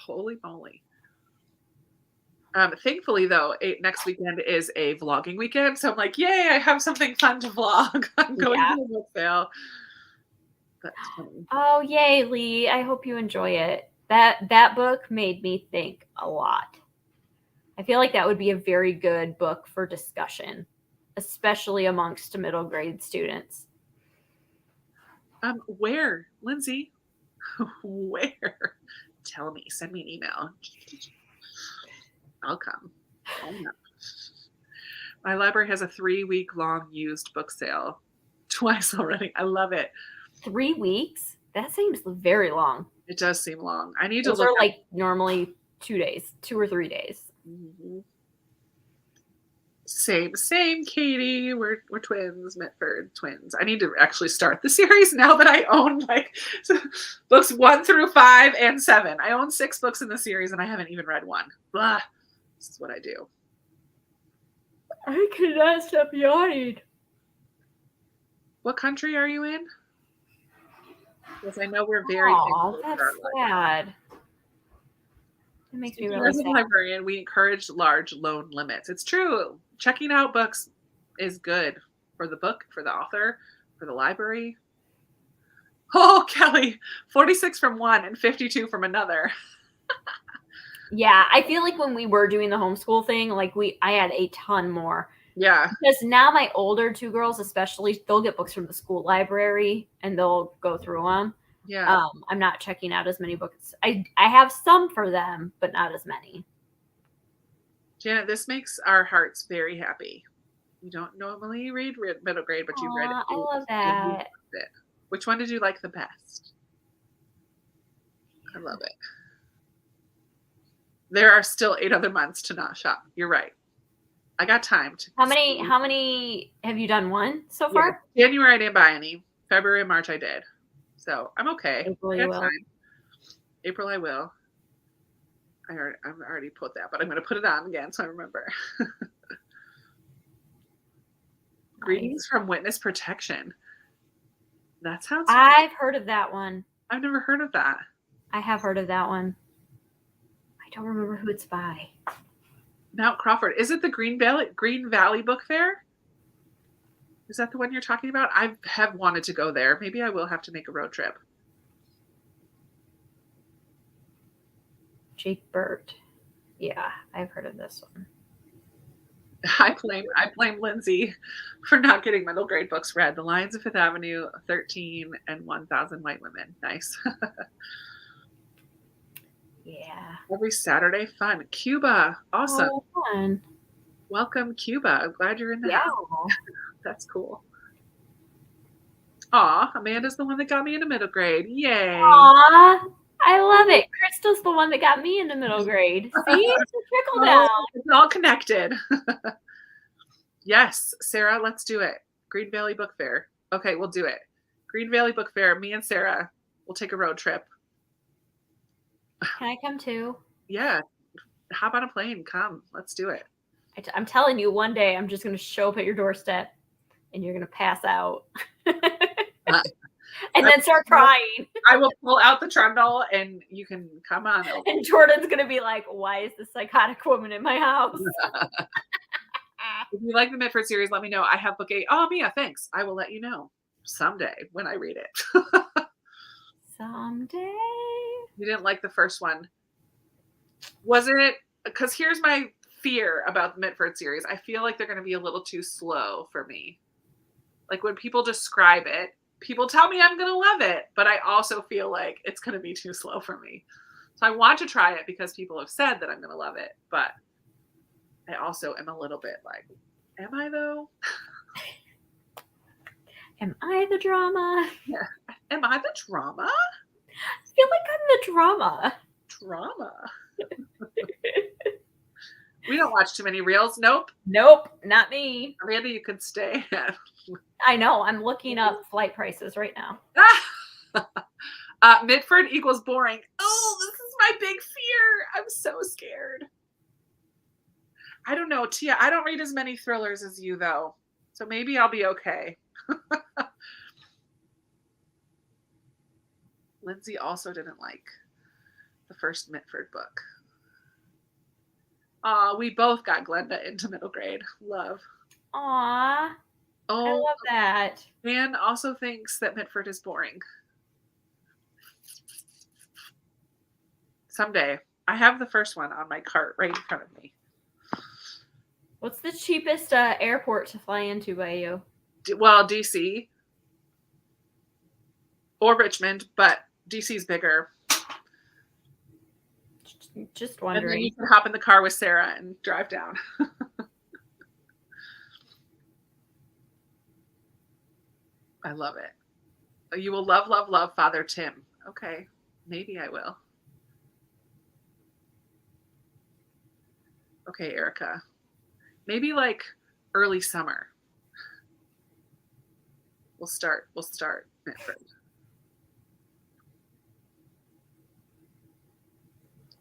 Speaker 1: Holy moly. Thankfully, though, next weekend is a vlogging weekend. So I'm like, yay, I have something fun to vlog. I'm going to the book sale. That's funny.
Speaker 2: Oh, yay, Lee. I hope you enjoy it. That book made me think a lot. I feel like that would be a very good book for discussion, especially amongst middle grade students.
Speaker 1: Where, Lindsay? Where? Tell me. Send me an email. I'll come. My library has a 3-week-long used book sale. Twice already. I love it.
Speaker 2: 3 weeks? That seems very long.
Speaker 1: It does seem long. I need
Speaker 2: Those
Speaker 1: to look.
Speaker 2: Are normally 2 days, 2 or 3 days.
Speaker 1: Mm-hmm. Same, Katie. We're twins, Mitford twins. I need to actually start the series now that I own books 1 through 5 and 7. I own 6 books in the series and I haven't even read 1. Blah. This is what I do.
Speaker 2: I cannot stop yawning.
Speaker 1: What country are you in? Because I know we're very.
Speaker 2: Oh, that's sad. It makes me really sad.
Speaker 1: As a librarian, we encourage large loan limits. It's true. Checking out books is good for the book, for the author, for the library. Oh, Kelly, 46 from one and 52 from another.
Speaker 2: Yeah, I feel like when we were doing the homeschool thing, I had a ton more.
Speaker 1: Yeah.
Speaker 2: Because now my older 2 girls, especially, they'll get books from the school library and they'll go through them.
Speaker 1: Yeah.
Speaker 2: I'm not checking out as many books. I have some for them, but not as many.
Speaker 1: Janet, this makes our hearts very happy. You don't normally read middle grade, but you read it.
Speaker 2: I love that.
Speaker 1: Which one did you like the best? I love it. There are still 8 other months to not shop. You're right. I got time to.
Speaker 2: How many have you done? 1 so far?
Speaker 1: Yeah. January I didn't buy any. February and March I did. So I'm okay.
Speaker 2: April you will.
Speaker 1: Time. April I will. I've already put that, but I'm going to put it on again so I remember. Greetings from Witness Protection. That sounds.
Speaker 2: I've heard of that one.
Speaker 1: I've never heard of that.
Speaker 2: I have heard of that one. I don't remember who it's by.
Speaker 1: Mount Crawford. Is it the Green Valley Book Fair? Is that the one you're talking about? I have wanted to go there. Maybe I will have to make a road trip.
Speaker 2: Jake Burt. Yeah, I've heard of this one.
Speaker 1: I blame Lindsay for not getting middle grade books read. The Lions of Fifth Avenue, 13, and 1,000 White Women. Nice.
Speaker 2: Yeah.
Speaker 1: Every Saturday, fun. Cuba, awesome.
Speaker 2: Oh, fun.
Speaker 1: Welcome, Cuba. I'm glad you're in the
Speaker 2: Yeah.
Speaker 1: house. That's cool. Aw, Amanda's the one that got me into middle grade. Yay.
Speaker 2: Aw, I love it. Crystal's the one that got me into middle grade. See, it's a trickle down.
Speaker 1: It's all connected. Yes, Sarah, let's do it. Green Valley Book Fair. Okay, we'll do it. Green Valley Book Fair. Me and Sarah will take a road trip.
Speaker 2: Can I come too?
Speaker 1: Yeah, hop on a plane. Come, let's do it.
Speaker 2: I'm telling you, one day I'm just going to show up at your doorstep and you're going to pass out. And then start crying.
Speaker 1: I will pull out the trundle and you can come on over.
Speaker 2: And Jordan's going to be like, why is this psychotic woman in my house?
Speaker 1: If you like the Mitford series, let me know. I have book 8. Oh, Mia, thanks. I will let you know someday when I read it.
Speaker 2: Someday.
Speaker 1: You didn't like the first one. Was it? Because here's my fear about the Mitford series. I feel like they're going to be a little too slow for me. Like when people describe it, people tell me I'm going to love it, but I also feel like it's going to be too slow for me. So I want to try it because people have said that I'm going to love it, but I also am a little bit like, am I though?
Speaker 2: Am I the drama?
Speaker 1: Yeah. Am I the drama?
Speaker 2: I feel like I'm the drama.
Speaker 1: Drama. We don't watch too many reels. Nope.
Speaker 2: Nope, not me.
Speaker 1: Amanda, you could stay.
Speaker 2: I know. I'm looking up flight prices right now.
Speaker 1: Mitford equals boring. Oh, this is my big fear. I'm so scared. I don't know, Tia. I don't read as many thrillers as you, though. So maybe I'll be okay. Lindsay also didn't like the first Mitford book. We both got Glenda into middle grade. Love.
Speaker 2: Aw.
Speaker 1: Oh,
Speaker 2: I love that.
Speaker 1: Anne also thinks that Mitford is boring. Someday. I have the first one on my cart right in front of me.
Speaker 2: What's the cheapest airport to fly into by you?
Speaker 1: Well, DC or Richmond, but DC's bigger.
Speaker 2: Just
Speaker 1: And then
Speaker 2: wondering.
Speaker 1: you can hop in the car with Sarah and drive down. I love it. You will love, love, love Father Tim. Okay, maybe I will. Okay, Erica. Maybe like early summer. We'll start Mitford.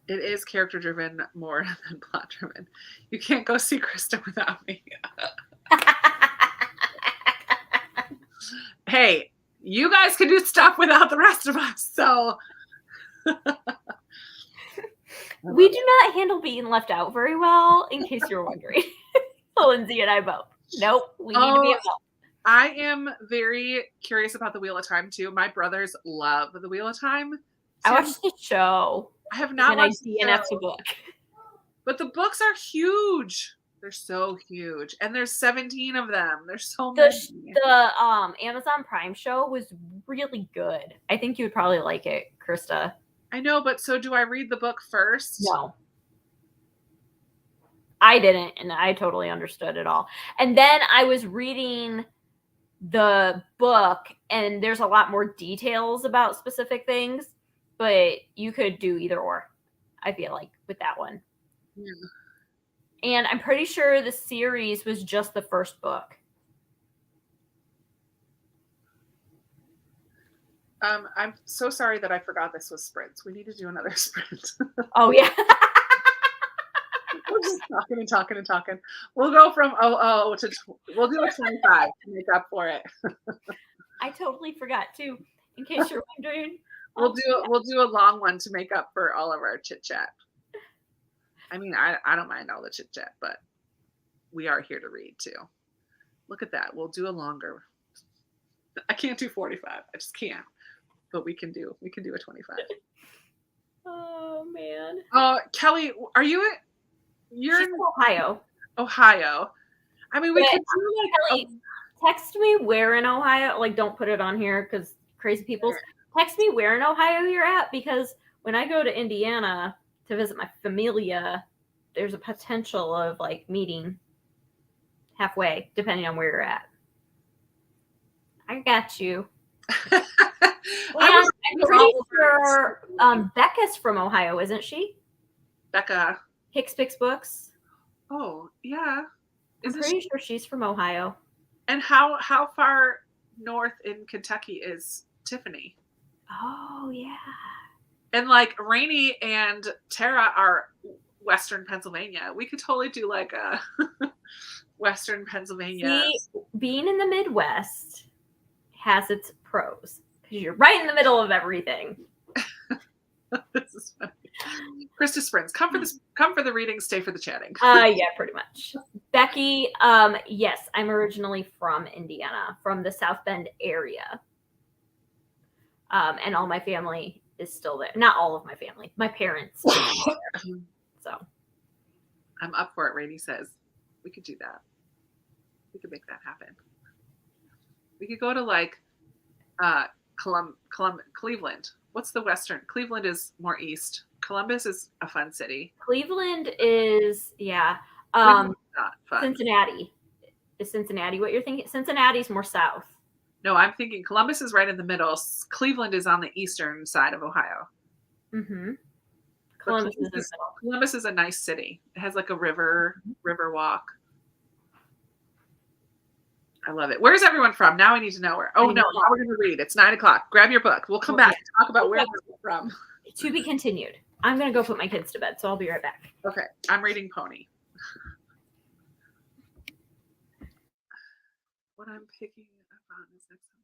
Speaker 1: It is character driven more than plot driven. You can't go see Krista without me. Hey, you guys can do stuff without the rest of us. So
Speaker 2: We do not handle being left out very well, in case you're wondering. Lindsay and I both. Nope, we need to be involved.
Speaker 1: I am very curious about the Wheel of Time too. My brothers love the Wheel of Time.
Speaker 2: I watched the show.
Speaker 1: I have not watched the
Speaker 2: DNF'd
Speaker 1: show,
Speaker 2: the book.
Speaker 1: but the books are huge. They're so huge, and there's 17 of them. There's so many.
Speaker 2: The Amazon Prime show was really good. I think you would probably like it, Krista.
Speaker 1: I know, but so do I read the book first?
Speaker 2: No. I didn't, and I totally understood it all. And then I was reading the book, and there's a lot more details about specific things, but you could do either or, I feel like, with that one.
Speaker 1: Yeah.
Speaker 2: And I'm pretty sure the series was just the first book.
Speaker 1: I'm so sorry that I forgot this was sprints. We need to do another sprint.
Speaker 2: Oh, yeah.
Speaker 1: We're just talking and talking and talking. We'll go from 00 to we'll do a 25 to make up for it.
Speaker 2: I totally forgot too, in case you're wondering.
Speaker 1: We'll do a long one to make up for all of our chit chat. I mean, I don't mind all the chit chat, but we are here to read too. Look at that. We'll do a longer. I can't do 45. I just can't. But we can do a 25.
Speaker 2: Oh man.
Speaker 1: Kelly, are you you're
Speaker 2: She's
Speaker 1: in
Speaker 2: from Ohio.
Speaker 1: Ohio? I mean, we
Speaker 2: But
Speaker 1: could do like
Speaker 2: Kelly, text me where in Ohio. Like, don't put it on here because crazy people's. Text me where in Ohio you're at, because when I go to Indiana to visit my familia, there's a potential of like meeting halfway, depending on where you're at. I got you. And I'm pretty sure Becca's from Ohio, isn't she?
Speaker 1: Becca.
Speaker 2: Hicks Picks Books.
Speaker 1: Oh, yeah.
Speaker 2: I'm pretty sure she's from Ohio.
Speaker 1: And how far north in Kentucky is Tiffany?
Speaker 2: Oh, yeah.
Speaker 1: And like Rainey and Tara are Western Pennsylvania. We could totally do like a Western Pennsylvania.
Speaker 2: See, being in the Midwest has its pros because you're right in the middle of everything.
Speaker 1: This is funny. Krista Springs, come for the reading, stay for the chatting.
Speaker 2: Yeah, pretty much. Becky, yes, I'm originally from Indiana, from the South Bend area. And all my family is still there. Not all of my family. My parents. So
Speaker 1: I'm up for it. Rainey says we could do that. We could make that happen. We could go to like Cleveland. What's the western? Cleveland is more east. Columbus is a fun city.
Speaker 2: Cleveland is, yeah.
Speaker 1: Not fun.
Speaker 2: Cincinnati. Is Cincinnati what you're thinking? Cincinnati's more south.
Speaker 1: No, I'm thinking Columbus is right in the middle. Cleveland is on the eastern side of Ohio.
Speaker 2: Mm-hmm.
Speaker 1: Columbus is a nice city. It has like a river walk. I love it. Where's everyone from? Now I need to know where. Oh, no, now we're going to read. It's 9:00. Grab your book. We'll come back and talk about where we're from.
Speaker 2: To be continued. I'm going to go put my kids to bed, so I'll be right back.
Speaker 1: Okay. I'm reading Pony. What I'm picking about is next one.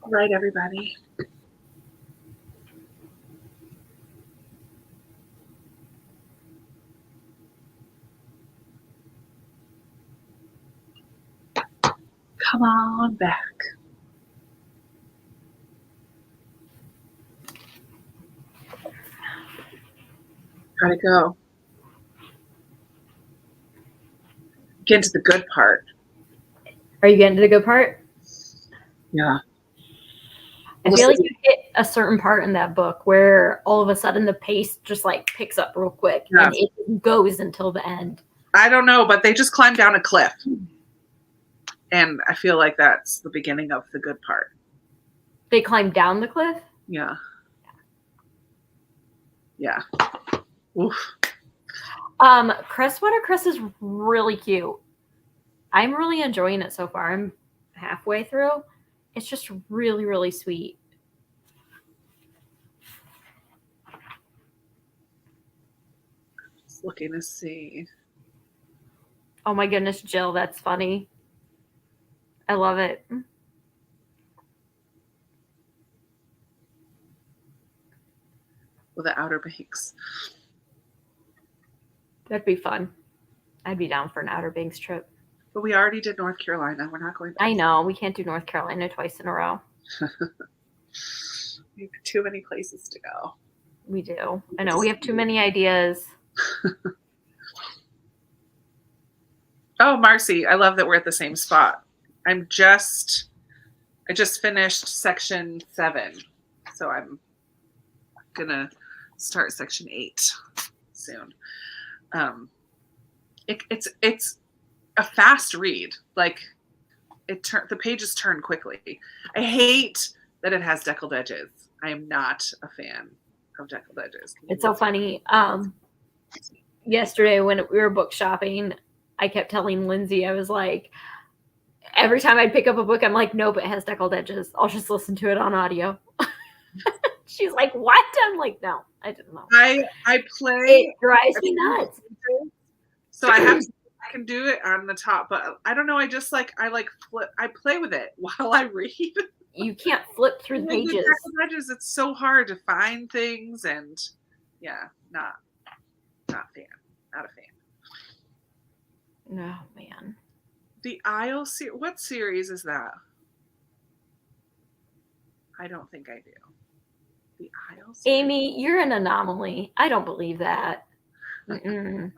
Speaker 1: All right, everybody. Come on back. How'd it go? Get to the good part.
Speaker 2: Are you getting to the good part?
Speaker 1: Yeah.
Speaker 2: I feel like you hit a certain part in that book where all of a sudden the pace just like picks up real quick and it goes until the end.
Speaker 1: I don't know, but they just climbed down a cliff. And I feel like that's the beginning of the good part.
Speaker 2: They climbed down the cliff?
Speaker 1: Yeah. Yeah. Oof.
Speaker 2: Crestwater Chris is really cute. I'm really enjoying it so far. I'm halfway through. It's just really, really sweet.
Speaker 1: Just looking to see.
Speaker 2: Oh my goodness, Jill, that's funny. I love it.
Speaker 1: With the Outer Banks.
Speaker 2: That'd be fun. I'd be down for an Outer Banks trip.
Speaker 1: But we already did North Carolina. We're not going back.
Speaker 2: I know. We can't do North Carolina twice in a row.
Speaker 1: We have too many places to go.
Speaker 2: We do. I know. We have too many ideas.
Speaker 1: Oh, Marcy, I love that we're at the same spot. I just finished section 7. So I'm gonna start section 8 soon. It's a fast read. Like the pages turn quickly. I hate that it has deckled edges. I am not a fan of deckled edges.
Speaker 2: It's so funny. Yesterday when we were book shopping, I kept telling Lindsay, I was like, every time I'd pick up a book, I'm like, nope, it has deckled edges. I'll just listen to it on audio. She's like, what? I'm like, no, I didn't know.
Speaker 1: I play.
Speaker 2: It drives me nuts.
Speaker 1: So I can do it on the top, but I don't know. I play with it while I read.
Speaker 2: You can't flip through the pages.
Speaker 1: Edges, it's so hard to find things, and yeah, not a fan.
Speaker 2: No, man.
Speaker 1: The Isle series. What series is that? I don't think I do. The Isle series.
Speaker 2: Amy, you're an anomaly. I don't believe that. No.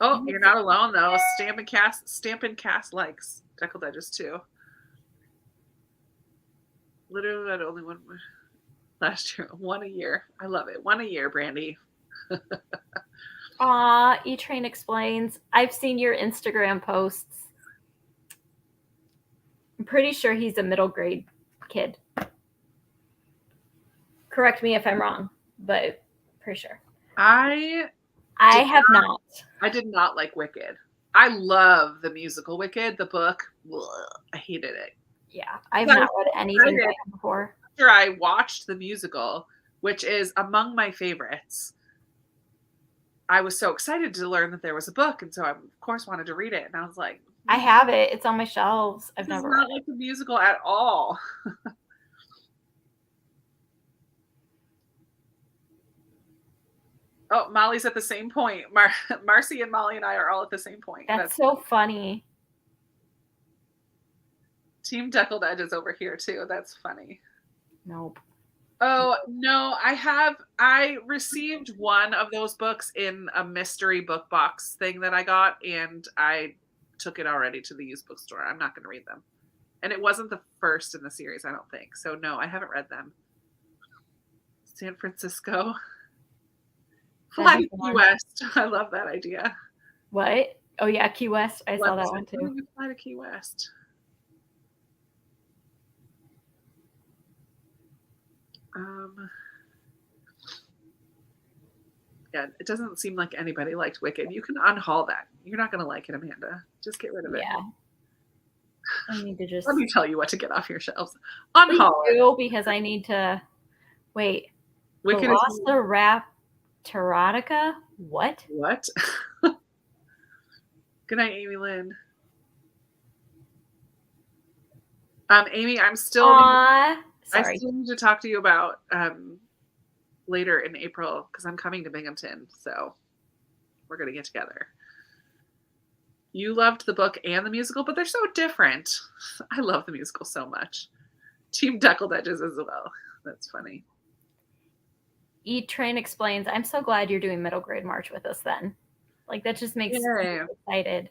Speaker 1: Oh, you're not alone though. Stamp and Cast likes deckled edges too. Literally that only one last year. One a year. I love it. One a year, Brandy.
Speaker 2: Aw, E-Train explains. I've seen your Instagram posts. I'm pretty sure he's a middle grade kid. Correct me if I'm wrong, but pretty sure. I have not.
Speaker 1: I did not like Wicked. I love the musical Wicked, the book. I hated it.
Speaker 2: Yeah, I've not read anything by him before.
Speaker 1: After I watched the musical, which is among my favorites, I was so excited to learn that there was a book, and so I of course wanted to read it. And I was like,
Speaker 2: I have it. It's on my shelves. I've never read it.
Speaker 1: It's not like the musical at all. Oh, Molly's at the same point. Marcy and Molly and I are all at the same point.
Speaker 2: That's so funny.
Speaker 1: Team Deckled Edges over here too. That's funny.
Speaker 2: Nope.
Speaker 1: Oh, no, I received one of those books in a mystery book box thing that I got, and I took it already to the used bookstore. I'm not going to read them. And it wasn't the first in the series, I don't think. So, no, I haven't read them. San Francisco. Fly to Key West. I love that idea.
Speaker 2: What? Oh, yeah, Key West. I saw that one too.
Speaker 1: Fly to Key West. Yeah, it doesn't seem like anybody liked Wicked. You can unhaul that. You're not going to like it, Amanda. Just get rid of it.
Speaker 2: Yeah. I need to just...
Speaker 1: Let me tell you what to get off your shelves. Unhaul
Speaker 2: it. Because I need to... Wait.
Speaker 1: Wicked
Speaker 2: Velociraptorica? What?
Speaker 1: What? Good night, Amy Lynn. Amy, I
Speaker 2: Sorry.
Speaker 1: still need to talk to you about later in April because I'm coming to Binghamton, so we're gonna get together. You loved the book and the musical, but they're so different. I love the musical so much. Team Deckled Edges as well. That's funny.
Speaker 2: E Train explains, I'm so glad you're doing middle grade March with us then. Like that just makes me excited.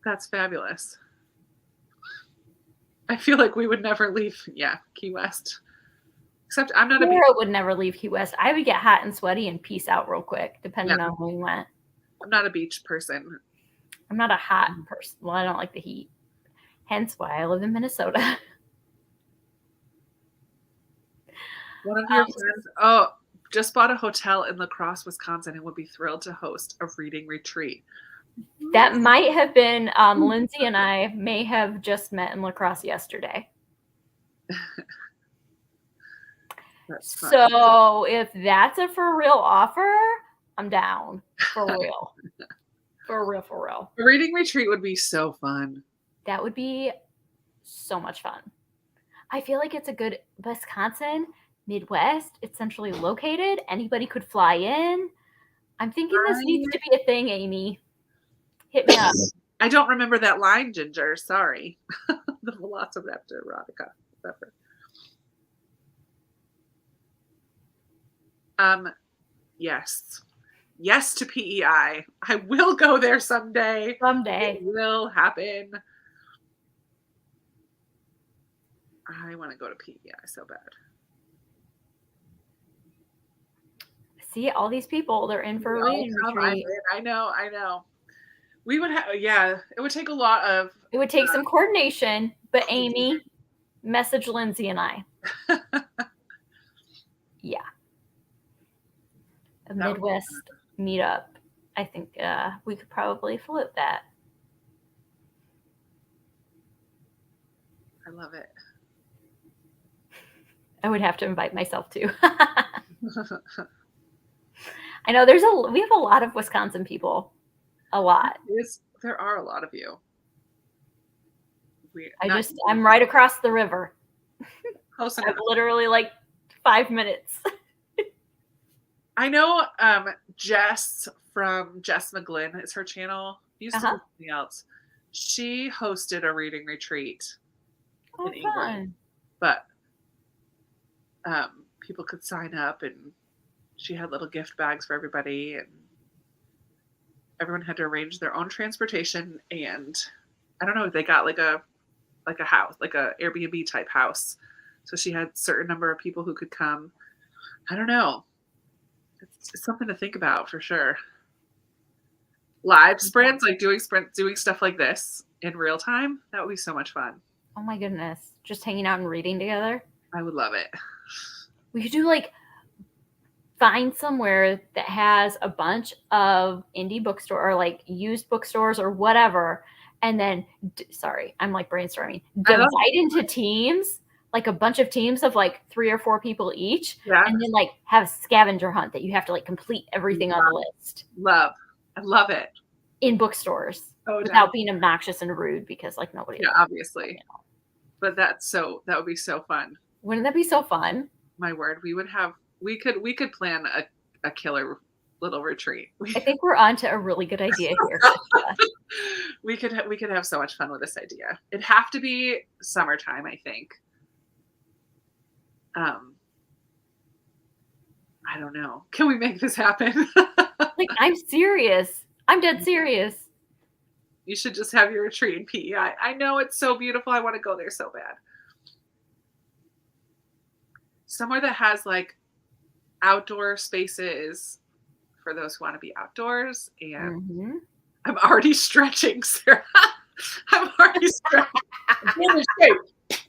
Speaker 1: That's fabulous. I feel like we would never leave, Key West. Except I'm not
Speaker 2: Sarah would never leave Key West. I would get hot and sweaty and peace out real quick, depending on when we went.
Speaker 1: I'm not a beach person.
Speaker 2: I'm not a hot person. Well, I don't like the heat. Hence why I live in Minnesota.
Speaker 1: One of your friends, just bought a hotel in La Crosse, Wisconsin, and would be thrilled to host a reading retreat.
Speaker 2: That might have been Lindsay and I may have just met in La Crosse yesterday. So if that's a for real offer, I'm down. For real. For real.
Speaker 1: A reading retreat would be so fun.
Speaker 2: That would be so much fun. I feel like it's a good Wisconsin, Midwest. It's centrally located. Anybody could fly in. I'm thinking this needs to be a thing, Amy. Hit me up.
Speaker 1: I don't remember that line, Ginger. Sorry. The Velociraptor erotica. Whatever. Yes. Yes to PEI. I will go there someday.
Speaker 2: Someday.
Speaker 1: It will happen. I want to go to PEI so bad.
Speaker 2: See, all these people, they're in for a reading retreat.
Speaker 1: I know. We would have, it would take a lot of...
Speaker 2: It would take some coordination, but Amy, message Lindsay and I. Yeah. A Midwest meetup. I think we could probably float that.
Speaker 1: I love it.
Speaker 2: I would have to invite myself too. I know we have a lot of Wisconsin people. A lot.
Speaker 1: There are a lot of you.
Speaker 2: I'm right across the river.
Speaker 1: Close
Speaker 2: enough. I'm literally like 5 minutes.
Speaker 1: I know Jess from Jess McGlynn is her channel. Used to do something else. She hosted a reading retreat in England. But people could sign up and she had little gift bags for everybody and everyone had to arrange their own transportation and I don't know, they got like a house, like a Airbnb type house. So she had a certain number of people who could come. I don't know. It's something to think about for sure. Live sprints, like doing stuff like this in real time, that would be so much fun.
Speaker 2: Oh my goodness. Just hanging out and reading together.
Speaker 1: I would love it.
Speaker 2: We could do find somewhere that has a bunch of indie bookstore or used bookstores or whatever. And then, sorry, I'm brainstorming. Divide into teams, a bunch of teams of 3 or 4 people each. Yeah. And then have a scavenger hunt that you have to complete everything on the list.
Speaker 1: I love it.
Speaker 2: In bookstores. Without being obnoxious and rude because nobody.
Speaker 1: Yeah, obviously. But that would be so fun.
Speaker 2: Wouldn't that be so fun?
Speaker 1: My word, we could plan a killer little retreat.
Speaker 2: I think we're on to a really good idea here.
Speaker 1: we could have so much fun with this idea. It'd have to be summertime, I think. I don't know. Can we make this happen?
Speaker 2: I'm serious. I'm dead serious.
Speaker 1: You should just have your retreat in PEI. I know it's so beautiful. I want to go there so bad. Somewhere that has outdoor spaces for those who want to be outdoors. And I'm already stretching, Sarah. I'm already stretching. I'm getting in shape.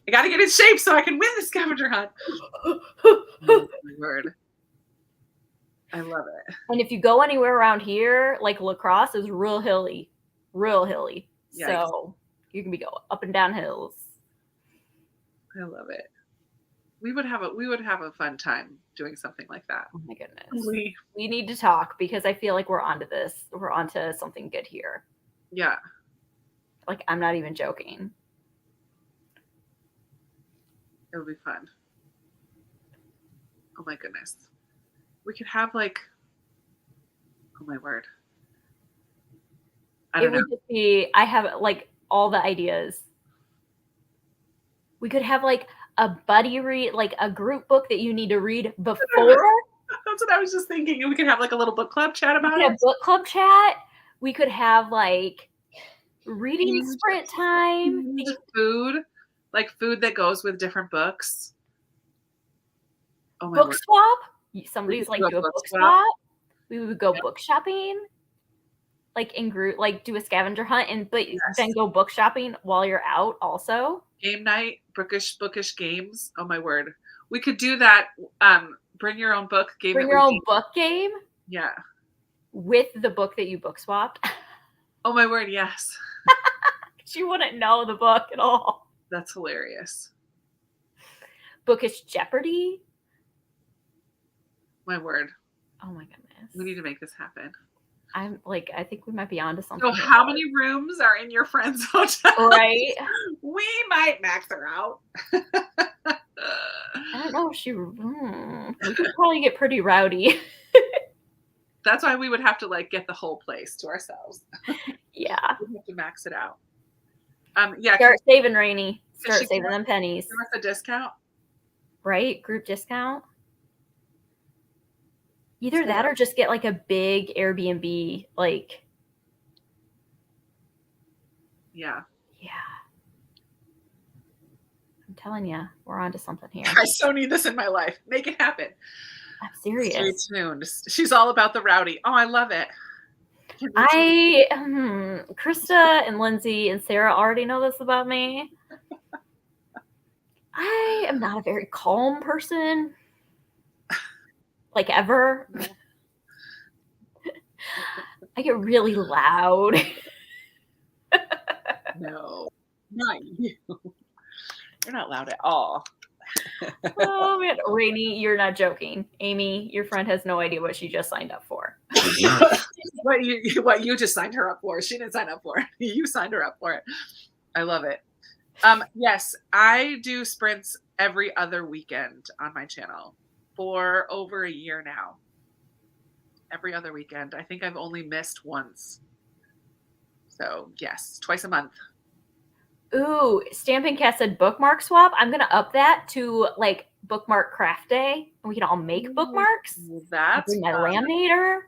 Speaker 1: I got to get in shape so I can win the scavenger hunt. Oh, my word. I love it. And
Speaker 2: if you go anywhere around here, La Crosse is real hilly. Yikes. So you can be going up and down hills.
Speaker 1: I love it. We would have a fun time doing something like that.
Speaker 2: Oh my goodness. We need to talk because I feel like we're onto this. We're onto something good here.
Speaker 1: Yeah.
Speaker 2: I'm not even joking.
Speaker 1: It would be fun. Oh my goodness. We could have like, oh my word. I
Speaker 2: It
Speaker 1: don't know.
Speaker 2: would just be, I have like all the ideas. We could have like a buddy read, like a group book that you need to read before.
Speaker 1: That's what I was just thinking. We could have like a little book club chat about
Speaker 2: We could
Speaker 1: it.
Speaker 2: have book club chat. We could have like reading sprint time.
Speaker 1: Food, like food that goes with different books. Oh my
Speaker 2: Book
Speaker 1: word.
Speaker 2: swap. Somebody's like, do a book swap. We would go book shopping, like in group, like do a scavenger hunt, and but then go book shopping while you're out. Also,
Speaker 1: game night, bookish games. Oh my word, we could do that. Bring your own book game.
Speaker 2: Bring your own book game.
Speaker 1: Yeah,
Speaker 2: with the book that you book swapped.
Speaker 1: Oh my word, yes.
Speaker 2: She wouldn't know the book at all.
Speaker 1: That's hilarious.
Speaker 2: Bookish Jeopardy.
Speaker 1: My word.
Speaker 2: Oh my goodness.
Speaker 1: We need to make this happen.
Speaker 2: I'm like, I think we might be onto something.
Speaker 1: So how many rooms are in your friend's hotel?
Speaker 2: Right.
Speaker 1: We might max her out.
Speaker 2: I don't know if she, we could probably get pretty rowdy.
Speaker 1: That's why we would have to like get the whole place to ourselves.
Speaker 2: Yeah.
Speaker 1: We'd have to max it out. Yeah.
Speaker 2: Start saving, Rainy. Start saving them pennies.
Speaker 1: Give us a discount.
Speaker 2: Right? Group discount. Either that or just get like a big Airbnb, like.
Speaker 1: Yeah.
Speaker 2: Yeah. I'm telling you, we're onto something here.
Speaker 1: I so need this in my life. Make it happen.
Speaker 2: I'm serious.
Speaker 1: Stay tuned. She's all about the rowdy. Oh, I love it.
Speaker 2: Krista and Lindsay and Sarah already know this about me. I am not a very calm person. Like ever. I get really loud.
Speaker 1: No, not you. You're not loud at all.
Speaker 2: Oh man, Rainy, you're not joking. Amy, your friend has no idea what she just signed up for.
Speaker 1: What you just signed her up for. She didn't sign up for it. You signed her up for it. I love it. Yes, I do sprints every other weekend on my channel for over a year now. Every other weekend. I think I've only missed once. So yes, twice a month.
Speaker 2: Ooh, Stampin' Cat said bookmark swap. I'm gonna up that to like bookmark craft day, and we can all make bookmarks.
Speaker 1: That's
Speaker 2: my laminator,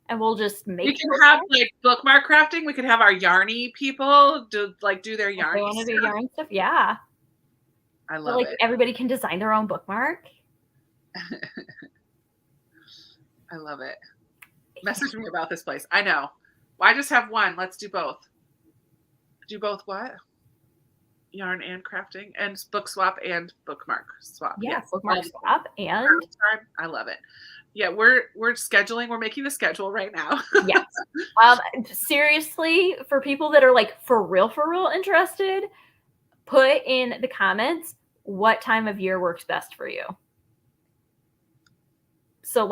Speaker 2: and we'll just make.
Speaker 1: We can have like bookmark crafting. We could have our yarny people do their yarn.
Speaker 2: They want to do yarn stuff, yeah.
Speaker 1: I love it.
Speaker 2: Everybody can design their own bookmark.
Speaker 1: I love it. Message me about this place. I know. Well, I just have one. Let's do both. Do both what? Yarn and crafting and book swap and bookmark swap.
Speaker 2: Yeah, yes. Bookmark swap and
Speaker 1: I love it. Yeah, we're scheduling. We're making the schedule right now.
Speaker 2: Yes. Seriously, for people that are like for real interested, put in the comments what time of year works best for you. So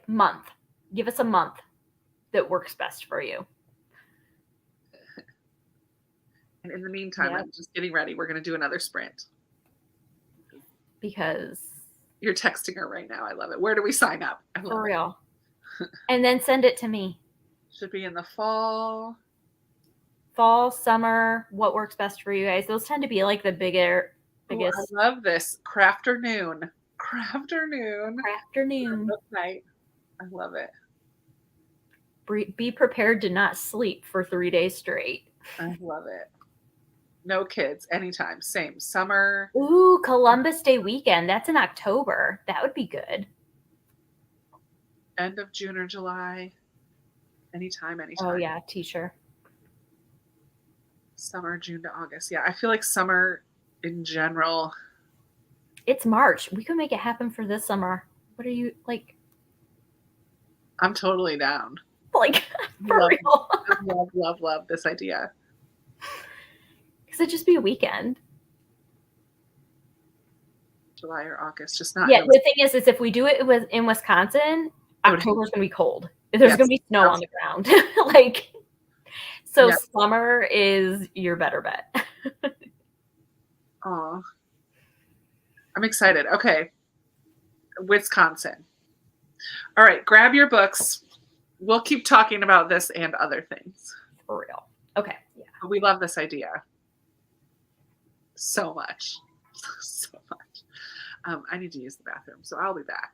Speaker 2: month. Give us a month that works best for you.
Speaker 1: And in the meantime, I'm just getting ready. We're going to do another sprint.
Speaker 2: Because
Speaker 1: you're texting her right now. I love it. Where do we sign up?
Speaker 2: For real. And then send it to me.
Speaker 1: Should be in the fall.
Speaker 2: Fall, summer, what works best for you guys? Those tend to be like the biggest.
Speaker 1: I love this. Crafternoon. Night. I love it.
Speaker 2: Be prepared to not sleep for 3 days straight.
Speaker 1: I love it. No kids, anytime. Same. Summer.
Speaker 2: Ooh, Columbus Day weekend. That's in October. That would be good.
Speaker 1: End of June or July. Anytime.
Speaker 2: Oh, yeah. Teacher.
Speaker 1: Summer, June to August. Yeah, I feel like summer in general.
Speaker 2: It's March. We could make it happen for this summer. What are you, like?
Speaker 1: I'm totally down.
Speaker 2: Like, for real.
Speaker 1: Love this idea.
Speaker 2: Because it'd just be a weekend.
Speaker 1: July or August, just not.
Speaker 2: Yeah, the thing is if we do it in Wisconsin, October's going to be cold. There's going to be snow on the ground.
Speaker 1: Yes.
Speaker 2: Summer is your better bet.
Speaker 1: Aw. I'm excited. Okay. Wisconsin. All right, grab your books. We'll keep talking about this and other things.
Speaker 2: For real. Okay. Yeah.
Speaker 1: But we love this idea so much. So much. I need to use the bathroom, so I'll be back.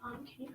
Speaker 2: Can you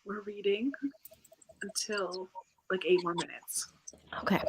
Speaker 1: We're reading until like 8 more minutes.
Speaker 2: Okay.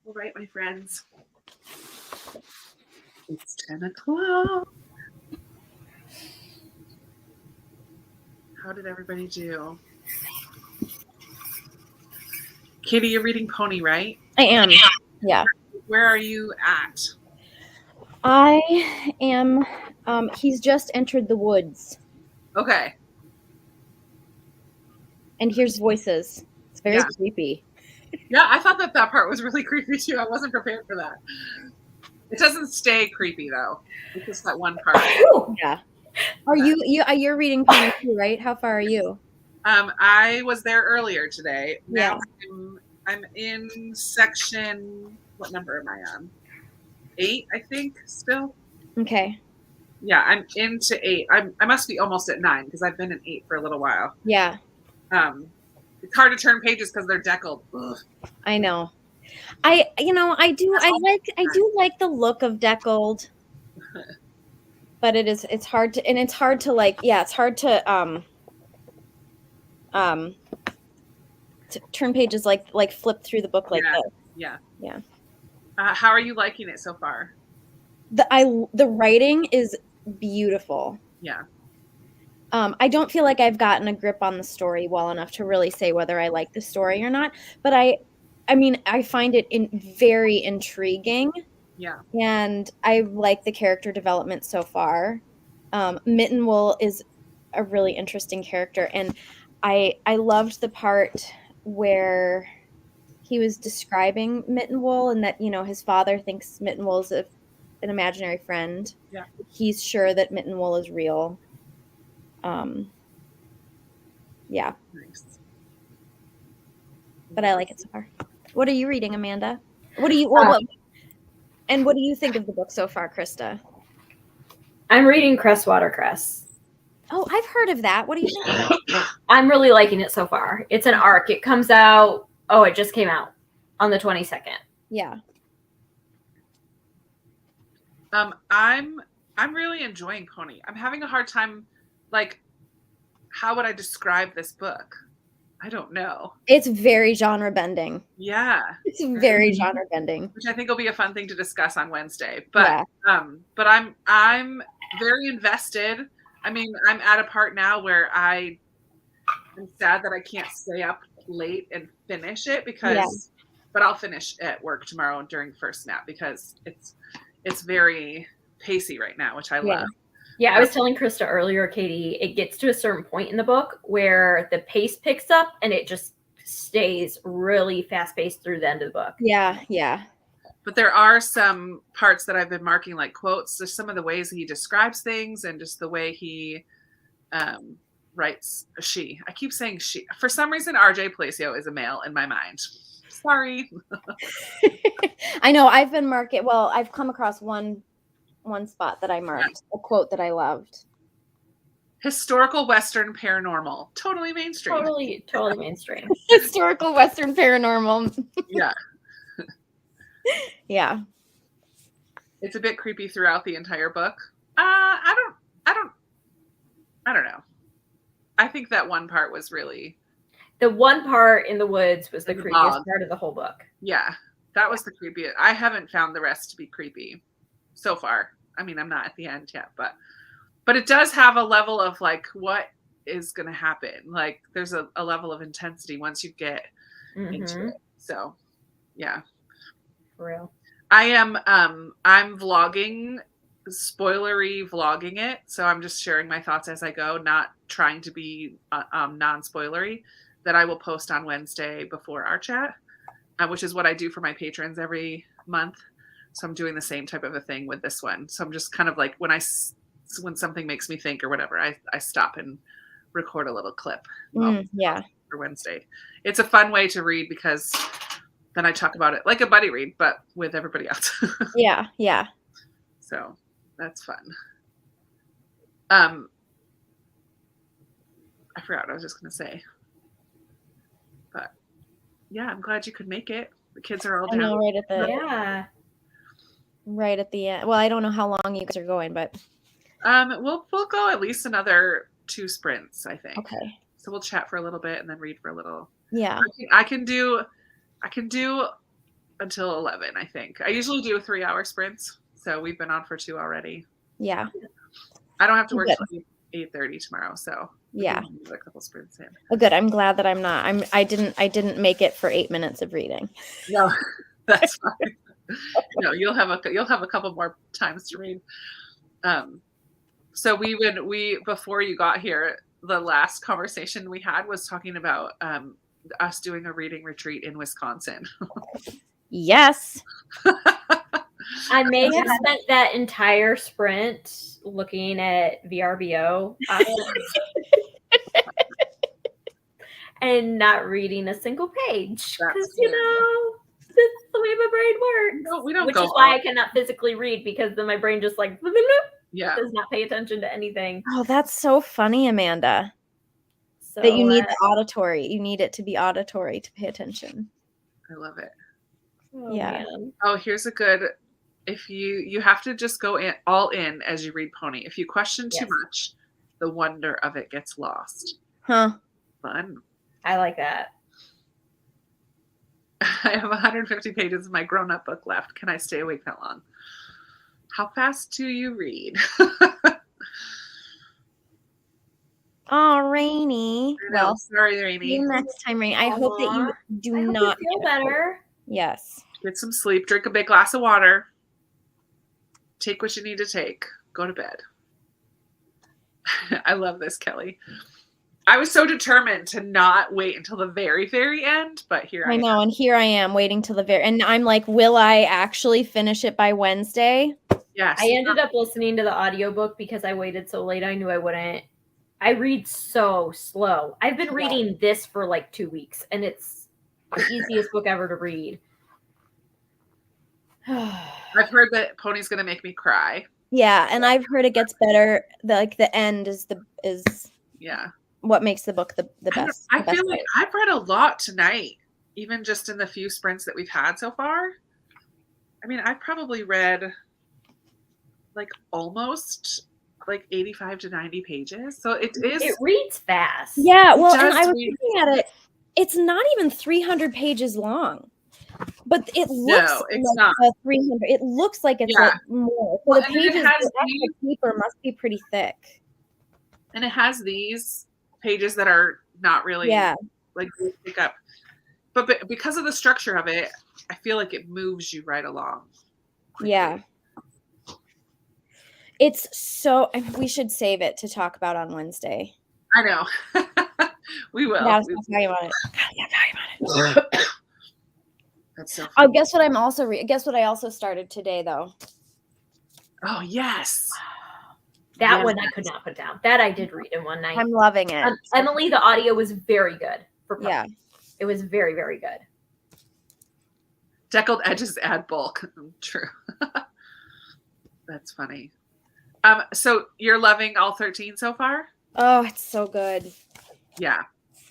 Speaker 1: All right, my friends. It's 10 o'clock. How did everybody do? Katie, you're reading Pony, right?
Speaker 3: I am. Yeah.
Speaker 1: Where are you at?
Speaker 3: I am. He's just entered the woods,
Speaker 1: Okay.
Speaker 3: and hears voices. It's very
Speaker 1: Yeah.
Speaker 3: creepy.
Speaker 1: Yeah, I thought that part was really creepy too. I wasn't prepared for that. It doesn't stay creepy though. It's just that one part.
Speaker 3: Yeah. Are you're reading Pony too, right? How far are you?
Speaker 1: I was there earlier today. Now
Speaker 3: Yeah.
Speaker 1: I'm in section. What number am I on? 8, I think. Still.
Speaker 3: Okay.
Speaker 1: Yeah, I'm into 8. I must be almost at 9 because I've been in 8 for a little while.
Speaker 3: Yeah.
Speaker 1: It's hard to turn pages because they're deckled. Ugh.
Speaker 3: I know. I do like the look of deckled, but it's hard to to turn pages like flip through the book like this.
Speaker 1: Yeah.
Speaker 3: Yeah.
Speaker 1: How are you liking it so far?
Speaker 3: The writing is beautiful.
Speaker 1: Yeah.
Speaker 3: I don't feel like I've gotten a grip on the story well enough to really say whether I like the story or not, but I find it very intriguing.
Speaker 1: Yeah.
Speaker 3: And I like the character development so far. Mittenwool is a really interesting character, and I loved the part where he was describing Mittenwool and that, his father thinks Mittenwool is an imaginary friend.
Speaker 1: Yeah.
Speaker 3: He's sure that Mittenwool is real. Yeah.
Speaker 1: Nice.
Speaker 3: But I like it so far. What are you reading, Amanda? What do you and what do you think of the book so far, Krista?
Speaker 2: I'm reading Cress Watercress.
Speaker 3: Oh, I've heard of that. What do you think?
Speaker 2: I'm really liking it so far. It's an arc. It comes out. Oh, it just came out on the 22nd.
Speaker 3: Yeah.
Speaker 1: I'm really enjoying Pony. I'm having a hard time, like, how would I describe this book? I don't know.
Speaker 3: It's very genre bending.
Speaker 1: Yeah.
Speaker 3: It's very genre bending.
Speaker 1: Which I think will be a fun thing to discuss on Wednesday. But but I'm very invested. I mean, I'm at a part now where I'm sad that I can't stay up late and finish it because but I'll finish at work tomorrow during first nap because it's very pacey right now, which I love.
Speaker 2: Yeah, I was telling Krista earlier, Katie, it gets to a certain point in the book where the pace picks up and it just stays really fast-paced through the end of the book.
Speaker 3: Yeah.
Speaker 1: But there are some parts that I've been marking like quotes. There's some of the ways he describes things and just the way he writes she. I keep saying she. For some reason, RJ Palacio is a male in my mind. Sorry.
Speaker 3: I know. I've been marking. Well, I've come across one spot that I marked, a quote that I loved.
Speaker 1: Historical Western paranormal. Totally mainstream.
Speaker 2: Totally mainstream.
Speaker 3: Historical Western paranormal.
Speaker 1: Yeah.
Speaker 3: Yeah.
Speaker 1: It's a bit creepy throughout the entire book. I don't know. I think that one part was really...
Speaker 2: The one part in the woods was the creepiest
Speaker 1: bog.
Speaker 2: part of the whole book.
Speaker 1: Yeah, that was the creepiest. I haven't found the rest to be creepy so far. I mean, I'm not at the end yet, but it does have a level of like, what is going to happen? Like, there's a level of intensity once you get into it. So, yeah.
Speaker 2: For real.
Speaker 1: I'm vlogging, spoilery vlogging it. So I'm just sharing my thoughts as I go, not trying to be non-spoilery, that I will post on Wednesday before our chat, which is what I do for my patrons every month. So I'm doing the same type of a thing with this one. So I'm just kind of like, when something makes me think or whatever, I stop and record a little clip. For Wednesday. It's a fun way to read because then I talk about it like a buddy read, but with everybody else.
Speaker 3: Yeah.
Speaker 1: So that's fun. I forgot what I was just going to say. But yeah, I'm glad you could make it. The kids are all down.
Speaker 3: I know, right at the end. Well, I don't know how long you guys are going, but
Speaker 1: we'll go at least another 2 sprints, I think.
Speaker 3: Okay.
Speaker 1: So we'll chat for a little bit and then read for a little.
Speaker 3: Yeah.
Speaker 1: I can do until 11, I think. I usually do 3-hour sprints. So we've been on for 2 already.
Speaker 3: Yeah.
Speaker 1: I don't have to work till 8:30 tomorrow, so
Speaker 3: yeah,
Speaker 1: a couple sprints in.
Speaker 3: Oh, good. I'm glad that I'm not. I didn't make it for 8 minutes of reading.
Speaker 1: No, that's fine. No, you'll have a couple more times to read. So we before you got here, the last conversation we had was talking about us doing a reading retreat in Wisconsin.
Speaker 3: Yes.
Speaker 2: I may have spent that entire sprint looking at VRBO and not reading a single page because that's the way my brain works.
Speaker 1: We don't
Speaker 2: which
Speaker 1: go
Speaker 2: is why I cannot physically read, because then my brain just like does not pay attention to anything.
Speaker 3: Oh, that's so funny, Amanda. So, that you need the auditory. You need it to be auditory to pay attention.
Speaker 1: I love it.
Speaker 2: Oh,
Speaker 3: yeah.
Speaker 2: Man.
Speaker 1: Oh, here's a good. If you have to just go all in as you read Pony. If you question too much, the wonder of it gets lost.
Speaker 3: Huh.
Speaker 1: Fun.
Speaker 2: I like that.
Speaker 1: I have 150 pages of my grown-up book left. Can I stay awake that long? How fast do you read?
Speaker 3: Oh, Rainy.
Speaker 1: Well, sorry, Rainy.
Speaker 3: See you next time, Rainy. I hope that you do not
Speaker 2: feel better.
Speaker 3: Yes.
Speaker 1: Get some sleep. Drink a big glass of water. Take what you need to take. Go to bed. I love this, Kelly. I was so determined to not wait until the very, very end, but here I am.
Speaker 3: And here I am waiting till the very, and I'm like, will I actually finish it by Wednesday?
Speaker 1: Yes.
Speaker 2: I ended up listening to the audiobook because I waited so late. I knew I wouldn't. I read so slow. I've been reading this for like 2 weeks, and it's the easiest book ever to read.
Speaker 1: I've heard that Pony's going to make me cry.
Speaker 3: Yeah, and I've heard it gets better. The end is what makes the book the best.
Speaker 1: I feel like I've read a lot tonight, even just in the few sprints that we've had so far. I mean, I've probably read like almost like 85 to 90 pages. So it
Speaker 2: reads fast.
Speaker 3: Yeah, well, and I was looking at it. It's not even 300 pages long. But it looks
Speaker 1: not
Speaker 3: 300. It looks like it's like more. So the pages, the paper must be pretty thick.
Speaker 1: And it has these pages that are not really like pick up. But because of the structure of it, I feel like it moves you right along. Quickly.
Speaker 3: Yeah. It's so, we should save it to talk about on Wednesday.
Speaker 1: I know. We will.
Speaker 3: Gotta stop talking about it. Gotta stop talking about it.
Speaker 1: That's so funny.
Speaker 3: Oh, guess what I also started today, though.
Speaker 1: Oh, yes.
Speaker 2: That one I could not put down. That I did read in one night.
Speaker 3: I'm loving it.
Speaker 2: Emily, the audio was very good.
Speaker 3: Yeah.
Speaker 2: It was very, very good.
Speaker 1: Deckled edges add bulk. True. That's funny. So you're loving all 13 so far?
Speaker 3: Oh, it's so good.
Speaker 1: Yeah.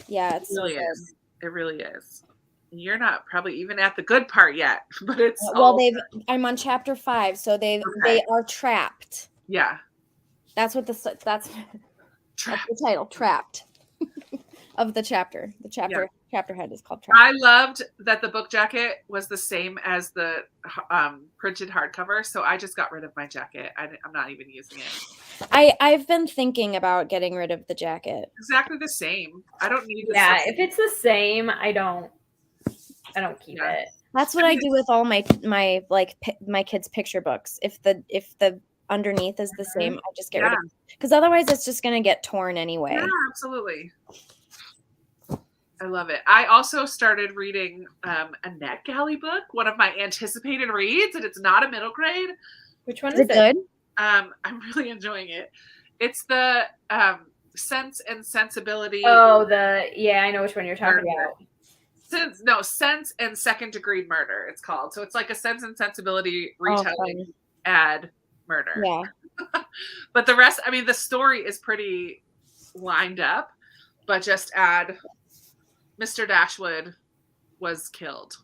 Speaker 3: Yeah, it's
Speaker 1: It really
Speaker 3: so good.
Speaker 1: is. It really is. You're not probably even at the good part yet, but it's
Speaker 3: Well, I'm on chapter 5, so they are trapped.
Speaker 1: Yeah.
Speaker 3: That's the title, Trapped, of the chapter. The chapter head is called Trapped.
Speaker 1: I loved that the book jacket was the same as the printed hardcover, so I just got rid of my jacket. I'm not even using it.
Speaker 3: I've been thinking about getting rid of the jacket.
Speaker 1: Exactly the same. I don't need this.
Speaker 2: Yeah, if it's the same, I don't keep it.
Speaker 3: That's what I do with all my kids' picture books. If the underneath is the same, I just get rid of it. Because otherwise it's just gonna get torn anyway.
Speaker 1: Yeah, absolutely. I love it. I also started reading a NetGalley book, one of my anticipated reads, and it's not a middle grade.
Speaker 2: Which one
Speaker 3: is it? Good?
Speaker 1: I'm really enjoying it. It's the Sense and Sensibility.
Speaker 2: Oh, I know which one you're talking about.
Speaker 1: Sense and Second Degree Murder, it's called. So it's like a Sense and Sensibility retelling add murder.
Speaker 3: Yeah.
Speaker 1: But the rest, I mean, the story is pretty lined up, but just add Mr. Dashwood was killed,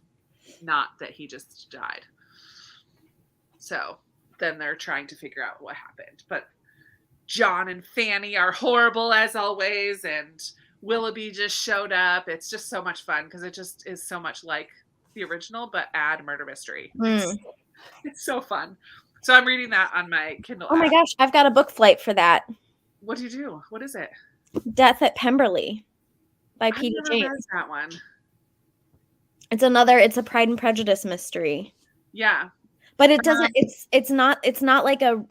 Speaker 1: not that he just died. So then they're trying to figure out what happened. But John and Fanny are horrible as always, and Willoughby just showed up. It's just so much fun because it just is so much like the original, but add murder mystery. It's so fun. So I'm reading that on my Kindle.
Speaker 3: Oh my gosh, I've got a book flight for that.
Speaker 1: What do you do? What is it?
Speaker 3: Death at Pemberley by P.D. James.
Speaker 1: That one.
Speaker 3: It's a Pride and Prejudice mystery.
Speaker 1: Yeah.
Speaker 3: But it doesn't it's not like a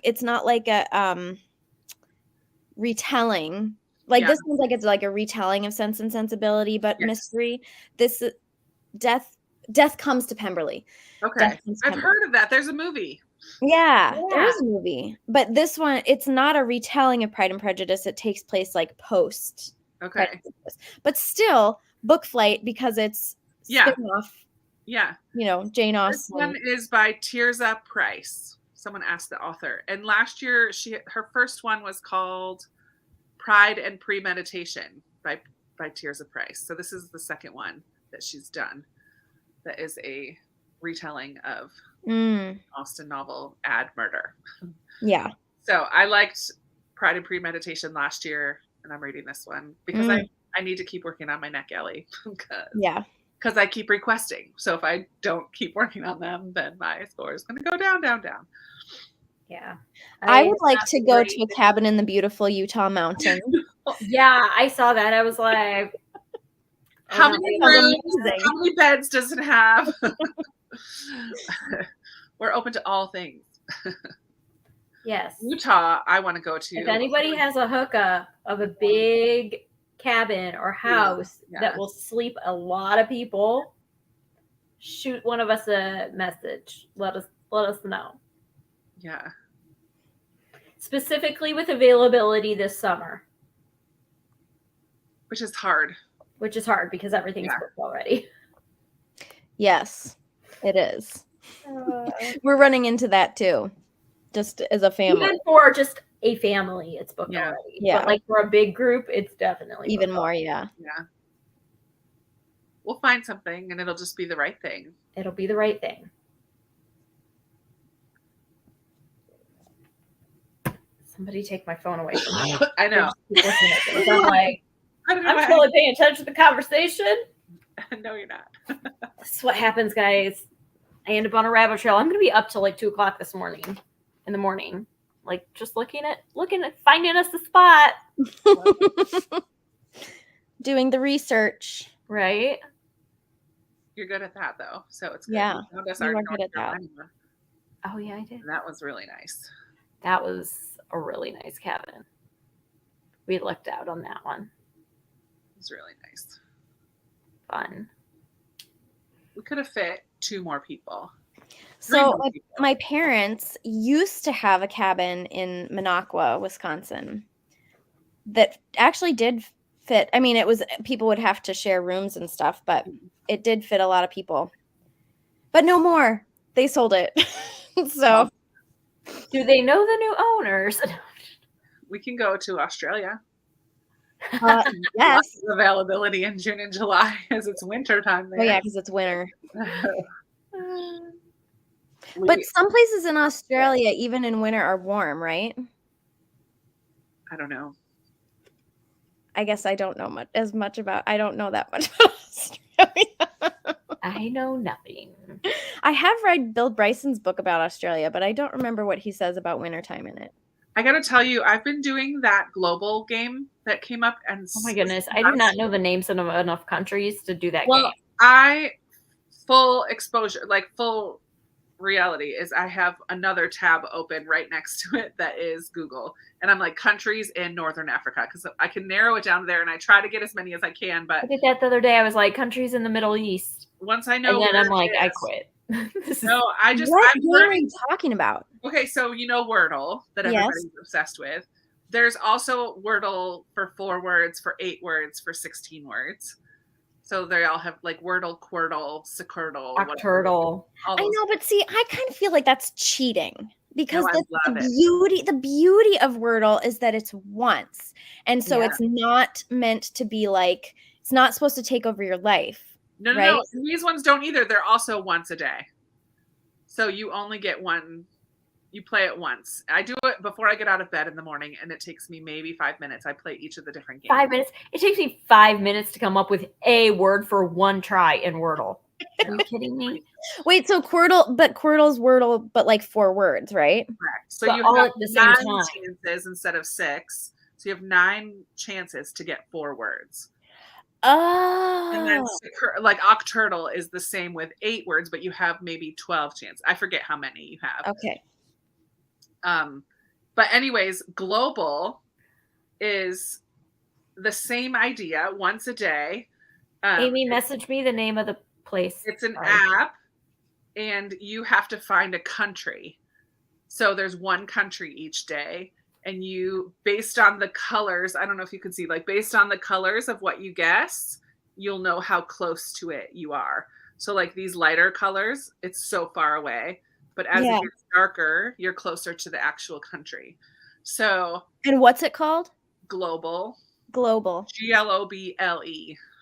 Speaker 3: retelling. Like this one's like it's like a retelling of Sense and Sensibility, but mystery. This Death Comes to Pemberley.
Speaker 1: Okay. I've heard of that. There's a movie.
Speaker 3: Yeah, there is a movie. But this one, it's not a retelling of Pride and Prejudice. It takes place like post.
Speaker 1: Okay.
Speaker 3: But still, book flight because it's spin-off.
Speaker 1: Yeah.
Speaker 3: Jane Austen.
Speaker 1: This one is by Tirza Price. Someone asked the author. And last year, her first one was called Pride and Premeditation by Tirza Price. So this is the second one that she's done. That is a retelling of Austen novel Add Murder.
Speaker 3: Yeah.
Speaker 1: So I liked Pride and Premeditation last year, and I'm reading this one because I need to keep working on my NetGalley. Because I keep requesting. So if I don't keep working on them, then my score is going to go down, down, down.
Speaker 2: Yeah.
Speaker 3: I would like to go to a cabin in the beautiful Utah mountains.
Speaker 2: Yeah, I saw that. I was like,
Speaker 1: how many rooms, how many beds does it have? We're open to all things.
Speaker 2: Yes.
Speaker 1: Utah, I want to go to.
Speaker 2: If anybody has a hookup of a big cabin or house that will sleep a lot of people, shoot one of us a message. Let us know.
Speaker 1: Yeah.
Speaker 2: Specifically with availability this summer.
Speaker 1: Which is hard.
Speaker 2: Because everything's booked already.
Speaker 3: Yes, it is. We're running into that too, just as a family.
Speaker 2: Even for just a family, it's booked already.
Speaker 3: Yeah.
Speaker 2: But like for a big group, it's definitely
Speaker 3: even more.
Speaker 2: already.
Speaker 3: Yeah.
Speaker 1: We'll find something, and it'll just be the right thing.
Speaker 2: It'll be the right thing. Somebody take my phone away from me.
Speaker 1: I know.
Speaker 2: I'm like, I'm totally paying attention to the conversation.
Speaker 1: No, you're not.
Speaker 2: This is what happens, guys. I end up on a rabbit trail. I'm going to be up till like 2:00 this morning. In the morning, like just looking at, finding us a spot,
Speaker 3: doing the research,
Speaker 2: right?
Speaker 1: You're good at that though, so it's good.
Speaker 3: Yeah,
Speaker 1: You found us
Speaker 3: you
Speaker 1: our
Speaker 3: are
Speaker 1: North
Speaker 3: good at that.
Speaker 1: Carolina,
Speaker 2: Oh yeah, I did.
Speaker 1: and that was really nice.
Speaker 2: That was a really nice cabin. We lucked out on that one.
Speaker 1: It was really nice.
Speaker 2: Fun.
Speaker 1: We could have fit 2 more people.
Speaker 3: So my parents used to have a cabin in Minocqua, Wisconsin, that actually did fit. I mean, it was people would have to share rooms and stuff, but it did fit a lot of people. But no more. They sold it. So,
Speaker 2: do they know the new owners?
Speaker 1: We can go to Australia.
Speaker 3: yes.
Speaker 1: Availability in June and July as it's winter time there.
Speaker 3: Oh yeah, because it's winter. But some places in Australia, even in winter, are warm, right?
Speaker 1: I don't know.
Speaker 3: I guess I don't know as much about. I don't know that much about Australia.
Speaker 2: I know nothing.
Speaker 3: I have read Bill Bryson's book about Australia, but I don't remember what he says about wintertime in it.
Speaker 1: I gotta tell you, I've been doing that global game that came up, and
Speaker 2: oh my goodness, I do not know the names of enough countries to do that game.
Speaker 1: Full exposure, like full reality is I have another tab open right next to it that is Google, and I'm like countries in Northern Africa because I can narrow it down there, and I try to get as many as I can. But
Speaker 2: I did that the other day. I was like countries in the Middle East.
Speaker 1: Once I know,
Speaker 2: and then I'm like, I quit.
Speaker 1: No, I'm
Speaker 3: learning. Talking about.
Speaker 1: Okay, so you know Wordle that everybody's obsessed with. There's also Wordle for 4 words, for 8 words, for 16 words. So they all have like Wordle, Quirtle, Securtle,
Speaker 2: Octurtle.
Speaker 3: I know, but see, I kind of feel like that's cheating because
Speaker 1: the
Speaker 3: beauty of Wordle is that it's once, and so it's not meant to be like it's not supposed to take over your life.
Speaker 1: No. These ones don't either. They're also once a day. So you only get one. You play it once. I do it before I get out of bed in the morning, and it takes me maybe 5 minutes. I play each of the different games.
Speaker 2: 5 minutes? It takes me 5 minutes to come up with a word for one try in Wordle. Are you kidding me?
Speaker 3: Wait, so Quirtle's Wordle, but like 4 words, right?
Speaker 1: Correct. So you have 9 chances instead of 6. So you have 9 chances to get 4 words.
Speaker 3: Oh.
Speaker 1: And then like Octurtle is the same with 8 words, but you have maybe 12 chances. I forget how many you have.
Speaker 3: Okay.
Speaker 1: But anyways, global is the same idea once a day.
Speaker 2: Amy, message me the name of the place.
Speaker 1: It's an app, and you have to find a country. So there's one country each day, and you, based on the colors, I don't know if you can see, like based on the colors of what you guess, you'll know how close to it you are. So like these lighter colors, it's so far away. But as it gets darker, you're closer to the actual country. So.
Speaker 3: And what's it called?
Speaker 1: Global.
Speaker 3: Global.
Speaker 1: Globle.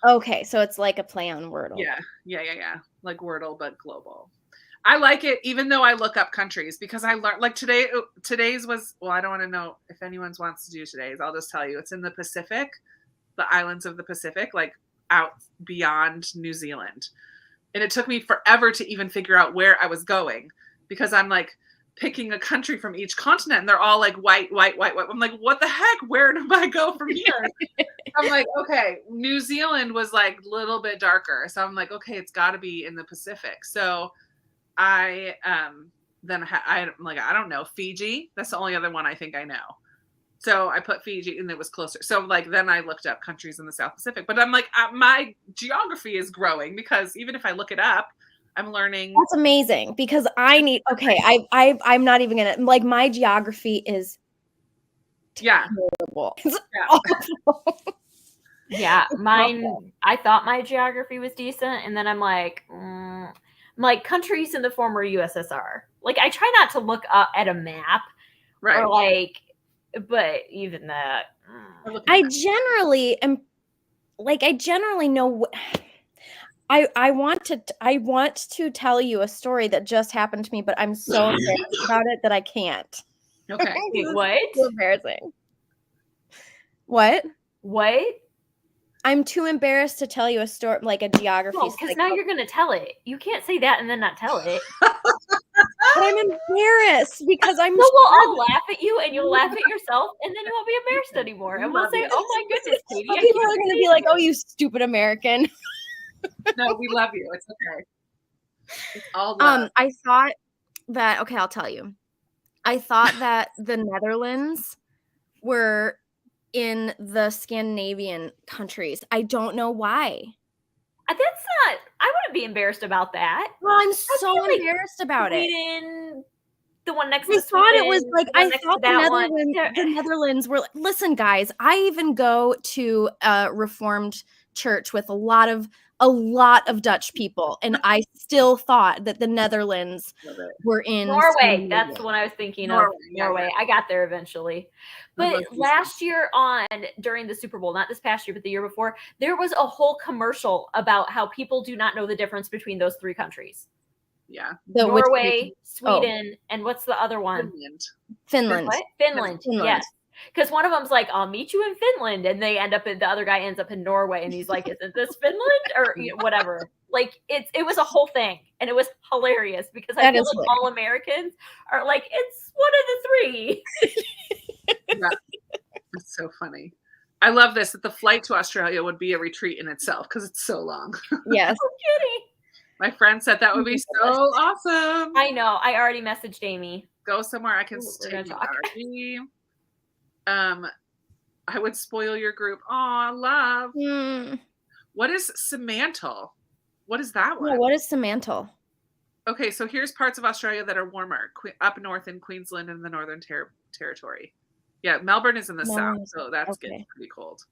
Speaker 3: Okay, so it's like a play on Wordle.
Speaker 1: Yeah. Like Wordle, but global. I like it, even though I look up countries, because I learned, like today's was, well, I don't want to know if anyone wants to do today's. I'll just tell you, it's in the Pacific, the islands of the Pacific, like out beyond New Zealand. And it took me forever to even figure out where I was going, because I'm like picking a country from each continent, and they're all like white. I'm like, what the heck? Where do I go from here? I'm like, okay, New Zealand was like a little bit darker. So I'm like, okay, it's got to be in the Pacific. So I I'm like, I don't know, Fiji. That's the only other one I think I know. So I put Fiji, and it was closer. So like then I looked up countries in the South Pacific. But I'm like, my geography is growing, because even if I look it up, I'm learning.
Speaker 3: That's amazing, because I need. Okay, I'm not even gonna like. My geography is terrible. It's awful.
Speaker 2: Yeah, mine. I thought my geography was decent, and then I'm like countries in the former USSR. Like I try not to look up at a map,
Speaker 1: right?
Speaker 2: Or like, but even that.
Speaker 3: I generally am. Like I generally know. I want to tell you a story that just happened to me, but I'm so embarrassed about it that I can't.
Speaker 1: Okay.
Speaker 2: What?
Speaker 3: So embarrassing. What? I'm too embarrassed to tell you a story, like a geography.
Speaker 2: Because now you're going to tell it. You can't say that and then not tell it.
Speaker 3: But I'm embarrassed because I'm.
Speaker 2: So we'll all laugh at you, and you'll laugh at yourself, and then you won't be embarrassed anymore. And we'll say, "Oh my goodness, Katie!"
Speaker 3: People are going to be like, "Oh, you stupid American."
Speaker 1: No, we love you. It's okay. It's all love.
Speaker 3: I thought that, okay, I'll tell you. I thought that the Netherlands were in the Scandinavian countries. I don't know why.
Speaker 2: That's not, I wouldn't be embarrassed about that.
Speaker 3: Well, I'm
Speaker 2: I
Speaker 3: so
Speaker 2: feel like
Speaker 3: embarrassed about it.
Speaker 2: Sweden, the one next
Speaker 3: I
Speaker 2: to
Speaker 3: thought it was
Speaker 2: Sweden,
Speaker 3: like,
Speaker 2: the one
Speaker 3: I
Speaker 2: next
Speaker 3: thought
Speaker 2: to that one.
Speaker 3: the Netherlands were, listen, guys, I even go to a Reformed church with a lot of Dutch people, and I still thought that the Netherlands
Speaker 1: Love it.
Speaker 3: were in
Speaker 2: Norway.
Speaker 3: Scandinavia.
Speaker 2: That's the one I was thinking
Speaker 1: Norway,
Speaker 2: of.
Speaker 1: yeah,
Speaker 2: Norway. I got there eventually.
Speaker 1: I love
Speaker 2: But
Speaker 1: these
Speaker 2: last year during the Super Bowl, not this past year, but the year before, there was a whole commercial about how people do not know the difference between those three countries.
Speaker 1: Yeah.
Speaker 2: Norway, Sweden, and what's the other one?
Speaker 3: Finland.
Speaker 2: What? Finland. Yes. Because one of them's like, I'll meet you in Finland. And the other guy ends up in Norway. And he's like, isn't this Finland? Or whatever. Like, it was a whole thing. And it was hilarious because I feel like all Americans are like, it's one of the three.
Speaker 1: Yeah. It's so funny. I love this, that the flight to Australia would be a retreat in itself because it's so long.
Speaker 3: Yes.
Speaker 2: No kidding.
Speaker 1: My friend said that would be so awesome.
Speaker 2: I know. I already messaged Amy.
Speaker 1: Go somewhere I can stay. I would spoil your group. Aw, love. What is Semantle? What is that one?
Speaker 3: Yeah, what is Semantle?
Speaker 1: Okay, so here's parts of Australia that are warmer. Up north in Queensland and the Northern Territory. Yeah, Melbourne is in the south, so that's getting pretty cold.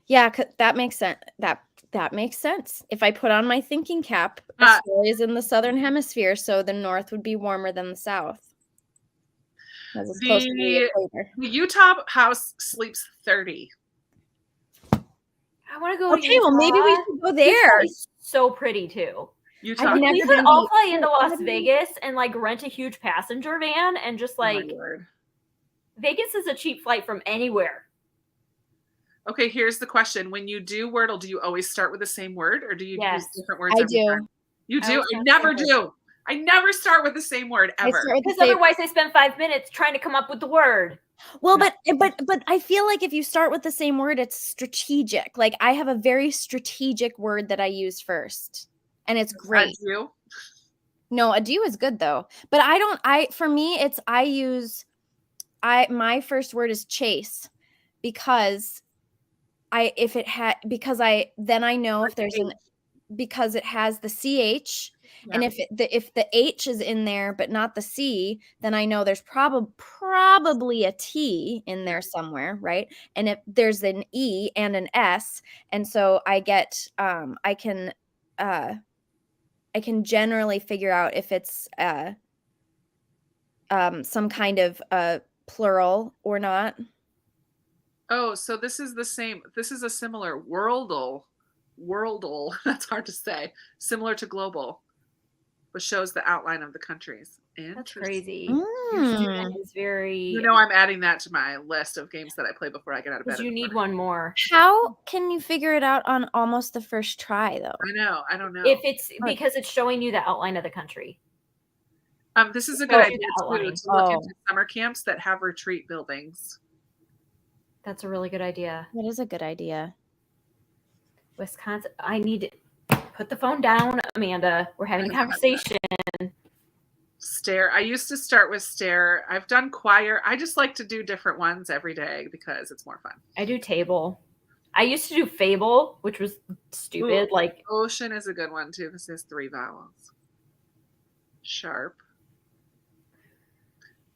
Speaker 3: Yeah, that makes sense. That makes sense. If I put on my thinking cap, Australia is in the southern hemisphere, so the north would be warmer than the south.
Speaker 1: The Utah house sleeps 30.
Speaker 2: I want to go.
Speaker 3: Okay, well maybe we should go there.
Speaker 2: It's so pretty too.
Speaker 1: Utah.
Speaker 2: We could all fly into Las Vegas and like rent a huge passenger van and just like. Vegas is a cheap flight from anywhere.
Speaker 1: Okay, here's the question. When you do Wordle, do you always start with the same word or do you use different words?
Speaker 3: I do.
Speaker 1: Time? You do? I never do. I never start with the same word ever.
Speaker 2: Because otherwise I spend 5 minutes trying to come up with the word.
Speaker 3: Well, but I feel like if you start with the same word, it's strategic. Like I have a very strategic word that I use first. And it's great.
Speaker 1: Adieu?
Speaker 3: No, adieu is good though. But for me, my first word is chase because I know if there's because it has the CH and if the H is in there but not the C, then I know there's probably a T in there somewhere, right? And if there's an E and an S, and so I get I can generally figure out if it's some kind of plural or not.
Speaker 1: Oh, so this is the same. This is a similar Wordle. That's hard to say. Similar to global, which shows the outline of the countries.
Speaker 2: That's crazy.
Speaker 3: Mm.
Speaker 2: Is very.
Speaker 1: You know, I'm adding that to my list of games that I play before I get out of bed.
Speaker 2: You need one more.
Speaker 3: How can you figure it out on almost the first try, though?
Speaker 1: I know. I don't know.
Speaker 2: If it's because it's showing you the outline of the country.
Speaker 1: This is a good idea too, to look into summer camps that have retreat buildings.
Speaker 2: That's a really good idea.
Speaker 3: That is a good idea.
Speaker 2: Wisconsin. I need to put the phone down, Amanda. We're having a conversation.
Speaker 1: Stare. I used to start with stare. I've done choir. I just like to do different ones every day because it's more fun.
Speaker 2: I do table. I used to do fable, which was stupid.
Speaker 1: Ooh, like ocean is a good one too. This is 3 vowels. Sharp.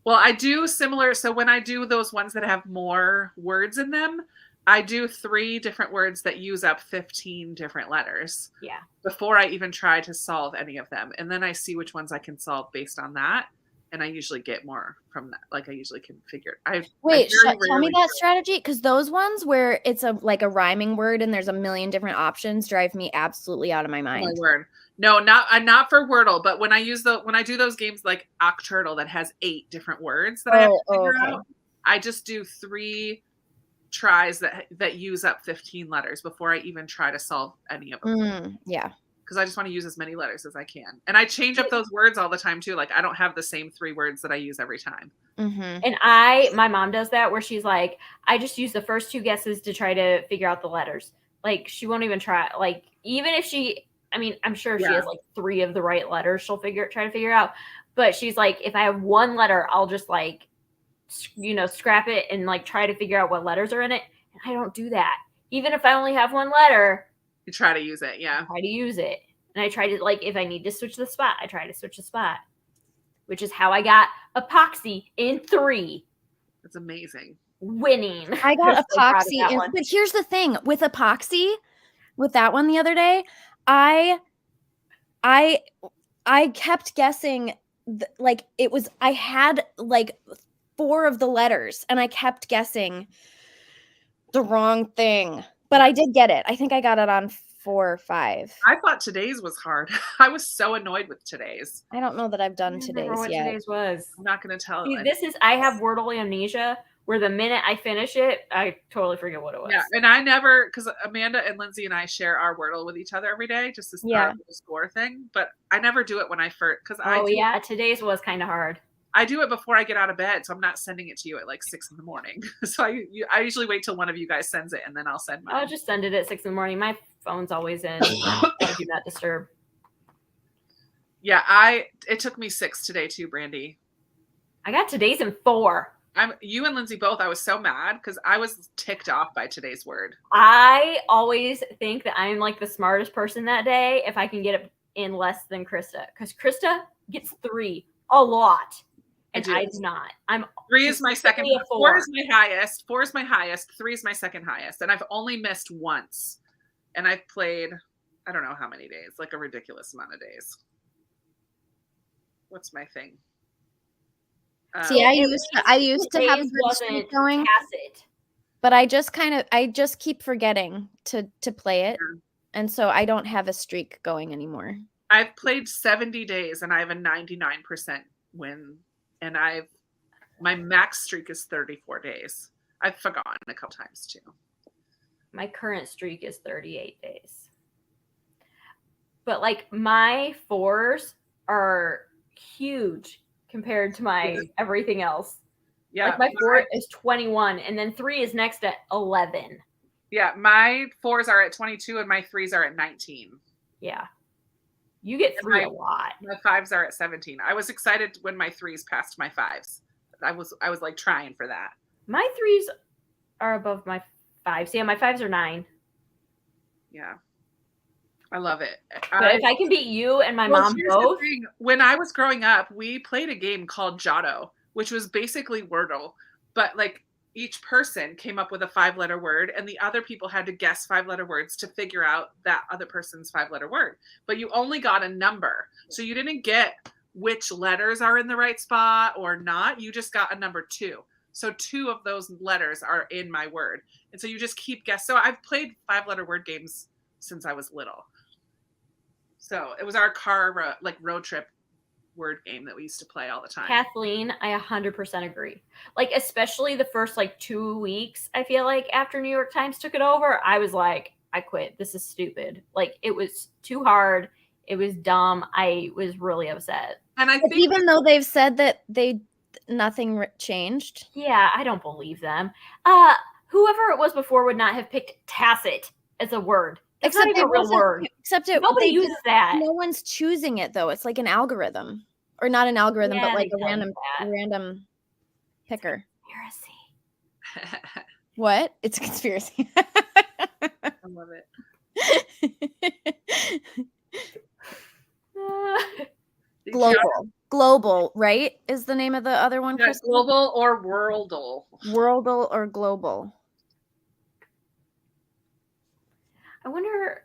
Speaker 1: Well, I do similar. So when I do those ones that have more words in them, I do 3 different words that use up 15 different letters.
Speaker 2: Yeah. Before
Speaker 1: I even try to solve any of them. And then I see which ones I can solve based on that. And I usually get more from that. Like I usually can figure it.
Speaker 3: Tell me that strategy. Because those ones where it's like a rhyming word and there's a million different options drive me absolutely out of my mind.
Speaker 1: My word. No, not for Wordle, but when I do those games like Octurtle that has 8 different words that I have to figure out, I just do 3 tries that use up 15 letters before I even try to solve any of them.
Speaker 3: Yeah.
Speaker 1: Because I just want to use as many letters as I can. And I change up those words all the time too. Like I don't have the same 3 words that I use every time.
Speaker 3: Mm-hmm.
Speaker 2: And my mom does that where she's like, I just use the first 2 guesses to try to figure out the letters. Like, she won't even try. Like, even if she, I mean, I'm sure if she has like 3 of the right letters, she'll try to figure it out. But she's like, if I have one letter, I'll just like, scrap it and like try to figure out what letters are in it. And I don't do that. Even if I only have one letter,
Speaker 1: you try to use it. Yeah.
Speaker 2: I try to use it. And I try to, like, if I need to switch the spot, I try to switch the spot, which is how I got epoxy in 3.
Speaker 1: That's amazing.
Speaker 2: Winning.
Speaker 3: I got epoxy but here's the thing with epoxy, with that one the other day, I kept guessing like it was, I had like 4 of the letters and I kept guessing the wrong thing, but I did get it. I think I got it on 4 or 5.
Speaker 1: I thought today's was hard. I was so annoyed with today's.
Speaker 3: I don't know that I've done today's yet.
Speaker 2: Today's was.
Speaker 1: I'm not going to tell.
Speaker 2: See, I have Wordle amnesia, where the minute I finish it, I totally forget what it was.
Speaker 1: Yeah, and I never, because Amanda and Lindsay and I share our Wordle with each other every day, just to start the score thing. But I never do it when I first, because
Speaker 2: today's was kind of hard.
Speaker 1: I do it before I get out of bed, so I'm not sending it to you at like 6 a.m. So I usually wait till one of you guys sends it, and then I'll send mine.
Speaker 2: I'll just send it at 6 a.m. My phone's always in. Do not disturb.
Speaker 1: Yeah, it took me 6 today too, Brandy.
Speaker 2: I got today's in 4.
Speaker 1: You and Lindsay both. I was so mad because I was ticked off by today's word.
Speaker 2: I always think that I'm like the smartest person that day if I can get it in less than Krista, because Krista gets 3 a lot. And I do not.
Speaker 1: 3 is my second. 4 is my highest. 4 is my highest. 3 is my second highest. And I've only missed once. And I've played, I don't know how many days, like a ridiculous amount of days. What's my thing?
Speaker 3: See, I used to have a good streak going, but I just keep forgetting to play it. Yeah. And so I don't have a streak going anymore.
Speaker 1: I've played 70 days and I have a 99% win. And my max streak is 34 days. I've forgotten a couple times too.
Speaker 2: My current streak is 38 days. But like my 4s are huge compared to my everything else. Yeah. Like my 4 is 21 and then 3 is next at 11.
Speaker 1: Yeah. My 4s are at 22 and my 3s are at 19.
Speaker 2: Yeah. You get 3 a lot.
Speaker 1: My 5s are at 17. I was excited when my 3s passed my 5s. I was like trying for that.
Speaker 2: My 3s are above my 5s. Yeah, my 5s are 9.
Speaker 1: Yeah. I love it.
Speaker 2: But if I can beat you and my mom both.
Speaker 1: When I was growing up, we played a game called Giotto, which was basically Wordle, but like each person came up with a 5-letter word and the other people had to guess 5-letter words to figure out that other person's 5-letter word. But you only got a number. So you didn't get which letters are in the right spot or not. You just got a number 2. So 2 of those letters are in my word. And so you just keep guessing. So I've played 5-letter word games since I was little. So it was our car, like road trip word game that we used to play all the time.
Speaker 2: Kathleen, I 100% agree. Like, especially the first like 2 weeks, I feel like after New York Times took it over, I was like, I quit. This is stupid. Like, it was too hard. It was dumb. I was really upset.
Speaker 1: And I think
Speaker 3: even though they've said that nothing changed.
Speaker 2: Yeah, I don't believe them. Whoever it was before would not have picked tacit as a word. It's not even a real word. Nobody uses that.
Speaker 3: No one's choosing it though. It's like an algorithm, or not an algorithm, but like a random picker.
Speaker 2: Conspiracy.
Speaker 3: What? It's a conspiracy.
Speaker 1: I love it.
Speaker 3: Global, right? Is the name of the other one?
Speaker 1: Yeah, global or Wordle.
Speaker 3: Wordle or global.
Speaker 2: I wonder,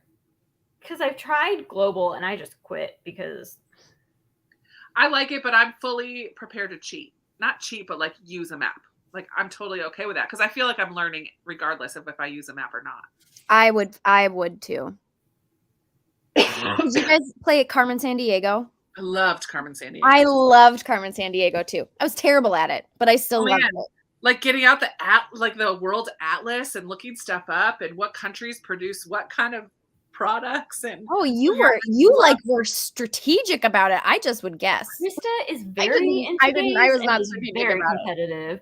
Speaker 2: because I've tried global and I just quit because
Speaker 1: I like it, but I'm fully prepared to cheat. Not cheat, but like use a map. Like I'm totally okay with that because I feel like I'm learning regardless of if I use a map or not.
Speaker 3: I would too. Did you guys play Carmen Sandiego?
Speaker 1: I loved Carmen Sandiego.
Speaker 3: I loved Carmen Sandiego too. I was terrible at it, but I still loved it.
Speaker 1: Like getting out the world atlas and looking stuff up and what countries produce what kind of products and
Speaker 3: you were strategic about it. I just would guess.
Speaker 2: Krista is very
Speaker 3: I was not
Speaker 2: very competitive.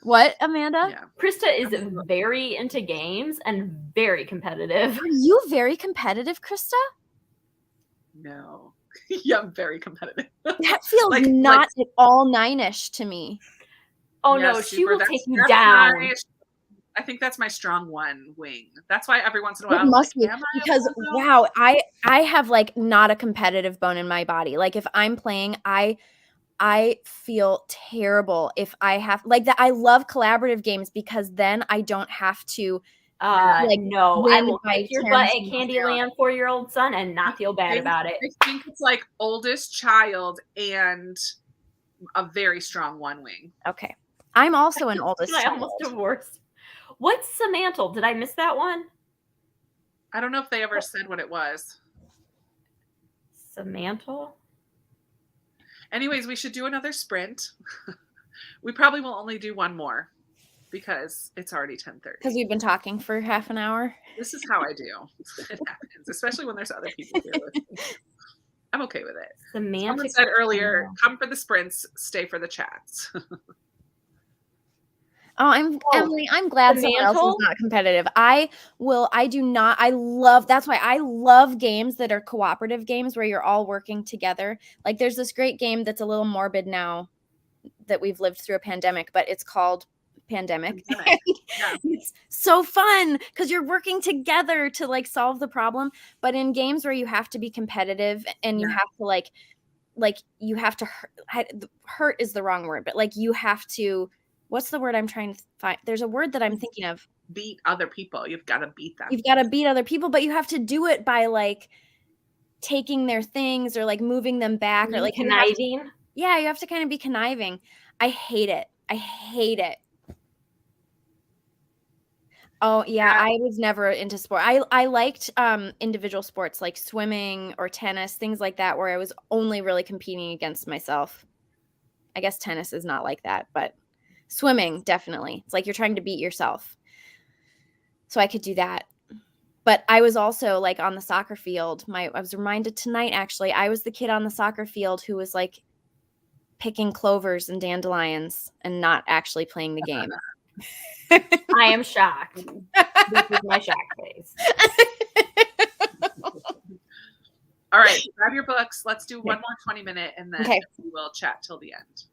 Speaker 3: What, Amanda?
Speaker 1: Yeah.
Speaker 2: Krista is very into games and very competitive.
Speaker 3: Are you very competitive, Krista?
Speaker 1: No. Yeah, I'm very competitive.
Speaker 3: That feels
Speaker 1: Like-
Speaker 3: not at all 9-ish to me.
Speaker 2: Oh
Speaker 1: Yeah,
Speaker 2: no, she
Speaker 1: super.
Speaker 2: will
Speaker 1: That's-
Speaker 2: take you
Speaker 1: that's
Speaker 2: down.
Speaker 1: I think that's my strong one wing. That's why every once in a while
Speaker 3: It
Speaker 1: I'm
Speaker 3: must
Speaker 1: like,
Speaker 3: be
Speaker 1: am I
Speaker 3: because
Speaker 1: a bulldog?
Speaker 3: wow, I have like not a competitive bone in my body. Like if I'm playing, I feel terrible if I have like that. I love collaborative games because then I don't have to like
Speaker 2: no, I
Speaker 3: win
Speaker 2: will
Speaker 3: by
Speaker 2: kick your
Speaker 3: 10
Speaker 2: butt at
Speaker 3: single
Speaker 2: Candyland 4-year-old son and not feel bad about it.
Speaker 1: I think it's like oldest child and a very strong one wing.
Speaker 3: Okay. I'm also an oldest
Speaker 2: I
Speaker 3: child.
Speaker 2: almost divorced. What's Semantle? Did I miss that one?
Speaker 1: I don't know if they ever said what it was.
Speaker 2: Semantle?
Speaker 1: Anyways, we should do another sprint. We probably will only do one more because it's already 10:30.
Speaker 3: Because we've been talking for half an hour.
Speaker 1: This is how I do. It happens, especially when there's other people here listening. I'm okay with it. Someone
Speaker 2: Semantic.
Speaker 1: said earlier, come for the sprints, stay for the chats.
Speaker 3: Emily, I'm glad someone else is
Speaker 2: Semantle?
Speaker 3: not competitive. I love, that's why I love games that are cooperative games where you're all working together. Like there's this great game that's a little morbid now that we've lived through a pandemic, but it's called Pandemic.
Speaker 1: Yeah.
Speaker 3: It's so fun because you're working together to like solve the problem. But in games where you have to be competitive and you
Speaker 1: Yeah.
Speaker 3: have to like you have to hurt is the wrong word, but like you have to, what's the word I'm trying to find? There's a word that I'm thinking of.
Speaker 1: Beat other people. You've got to beat them.
Speaker 3: You've got to beat other people, but you have to do it by like taking their things or like moving them back or like
Speaker 2: conniving.
Speaker 3: you have to kind of be conniving. I hate it. I hate it. Oh yeah, I was never into sport. I liked individual sports like swimming or tennis, things like that, where I was only really competing against myself. I guess tennis is not like that, but swimming definitely. It's like you're trying to beat yourself. So I could do that. But I was also like on the soccer field. I was reminded tonight actually, I was the kid on the soccer field who was like picking clovers and dandelions and not actually playing the game.
Speaker 2: I am shocked. This is my shock face.
Speaker 1: All right, grab your books. Let's do one more 20-minute and then we will chat till the end.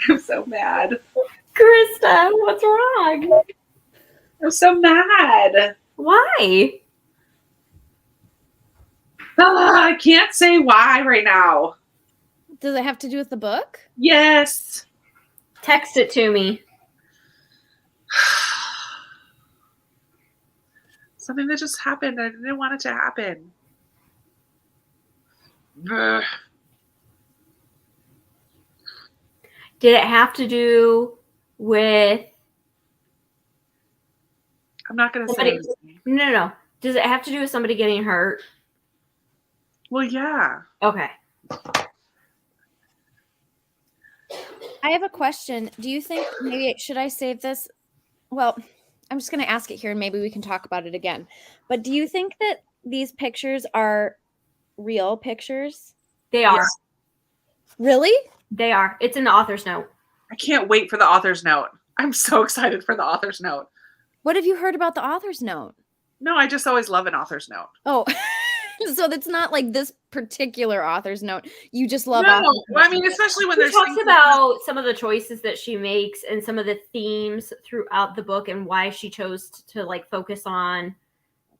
Speaker 1: I'm so mad.
Speaker 2: Krista, what's wrong?
Speaker 1: I'm so mad.
Speaker 2: Why?
Speaker 1: I can't say why right now.
Speaker 3: Does it have to do with the book?
Speaker 1: Yes.
Speaker 2: Text it to me.
Speaker 1: Something that just happened. I didn't want it to happen. Ugh.
Speaker 2: Did it have to do with
Speaker 1: I'm not going to say
Speaker 2: somebody?
Speaker 1: anything.
Speaker 2: No. Does it have to do with somebody getting hurt?
Speaker 1: Well, yeah.
Speaker 2: Okay.
Speaker 3: I have a question. Do you think should I save this? Well, I'm just going to ask it here and maybe we can talk about it again. But do you think that these pictures are real pictures?
Speaker 2: They are.
Speaker 1: Yes.
Speaker 3: Really?
Speaker 2: They are. It's in the author's note.
Speaker 1: I can't wait for the author's note. I'm so excited for the author's note.
Speaker 3: What have you heard about the author's note?
Speaker 1: No, I just always love an author's note.
Speaker 3: Oh, so it's not like this particular author's note. You just love
Speaker 1: No, I mean, especially when there's
Speaker 2: talks about some of the choices that she makes and some of the themes throughout the book and why she chose to like focus on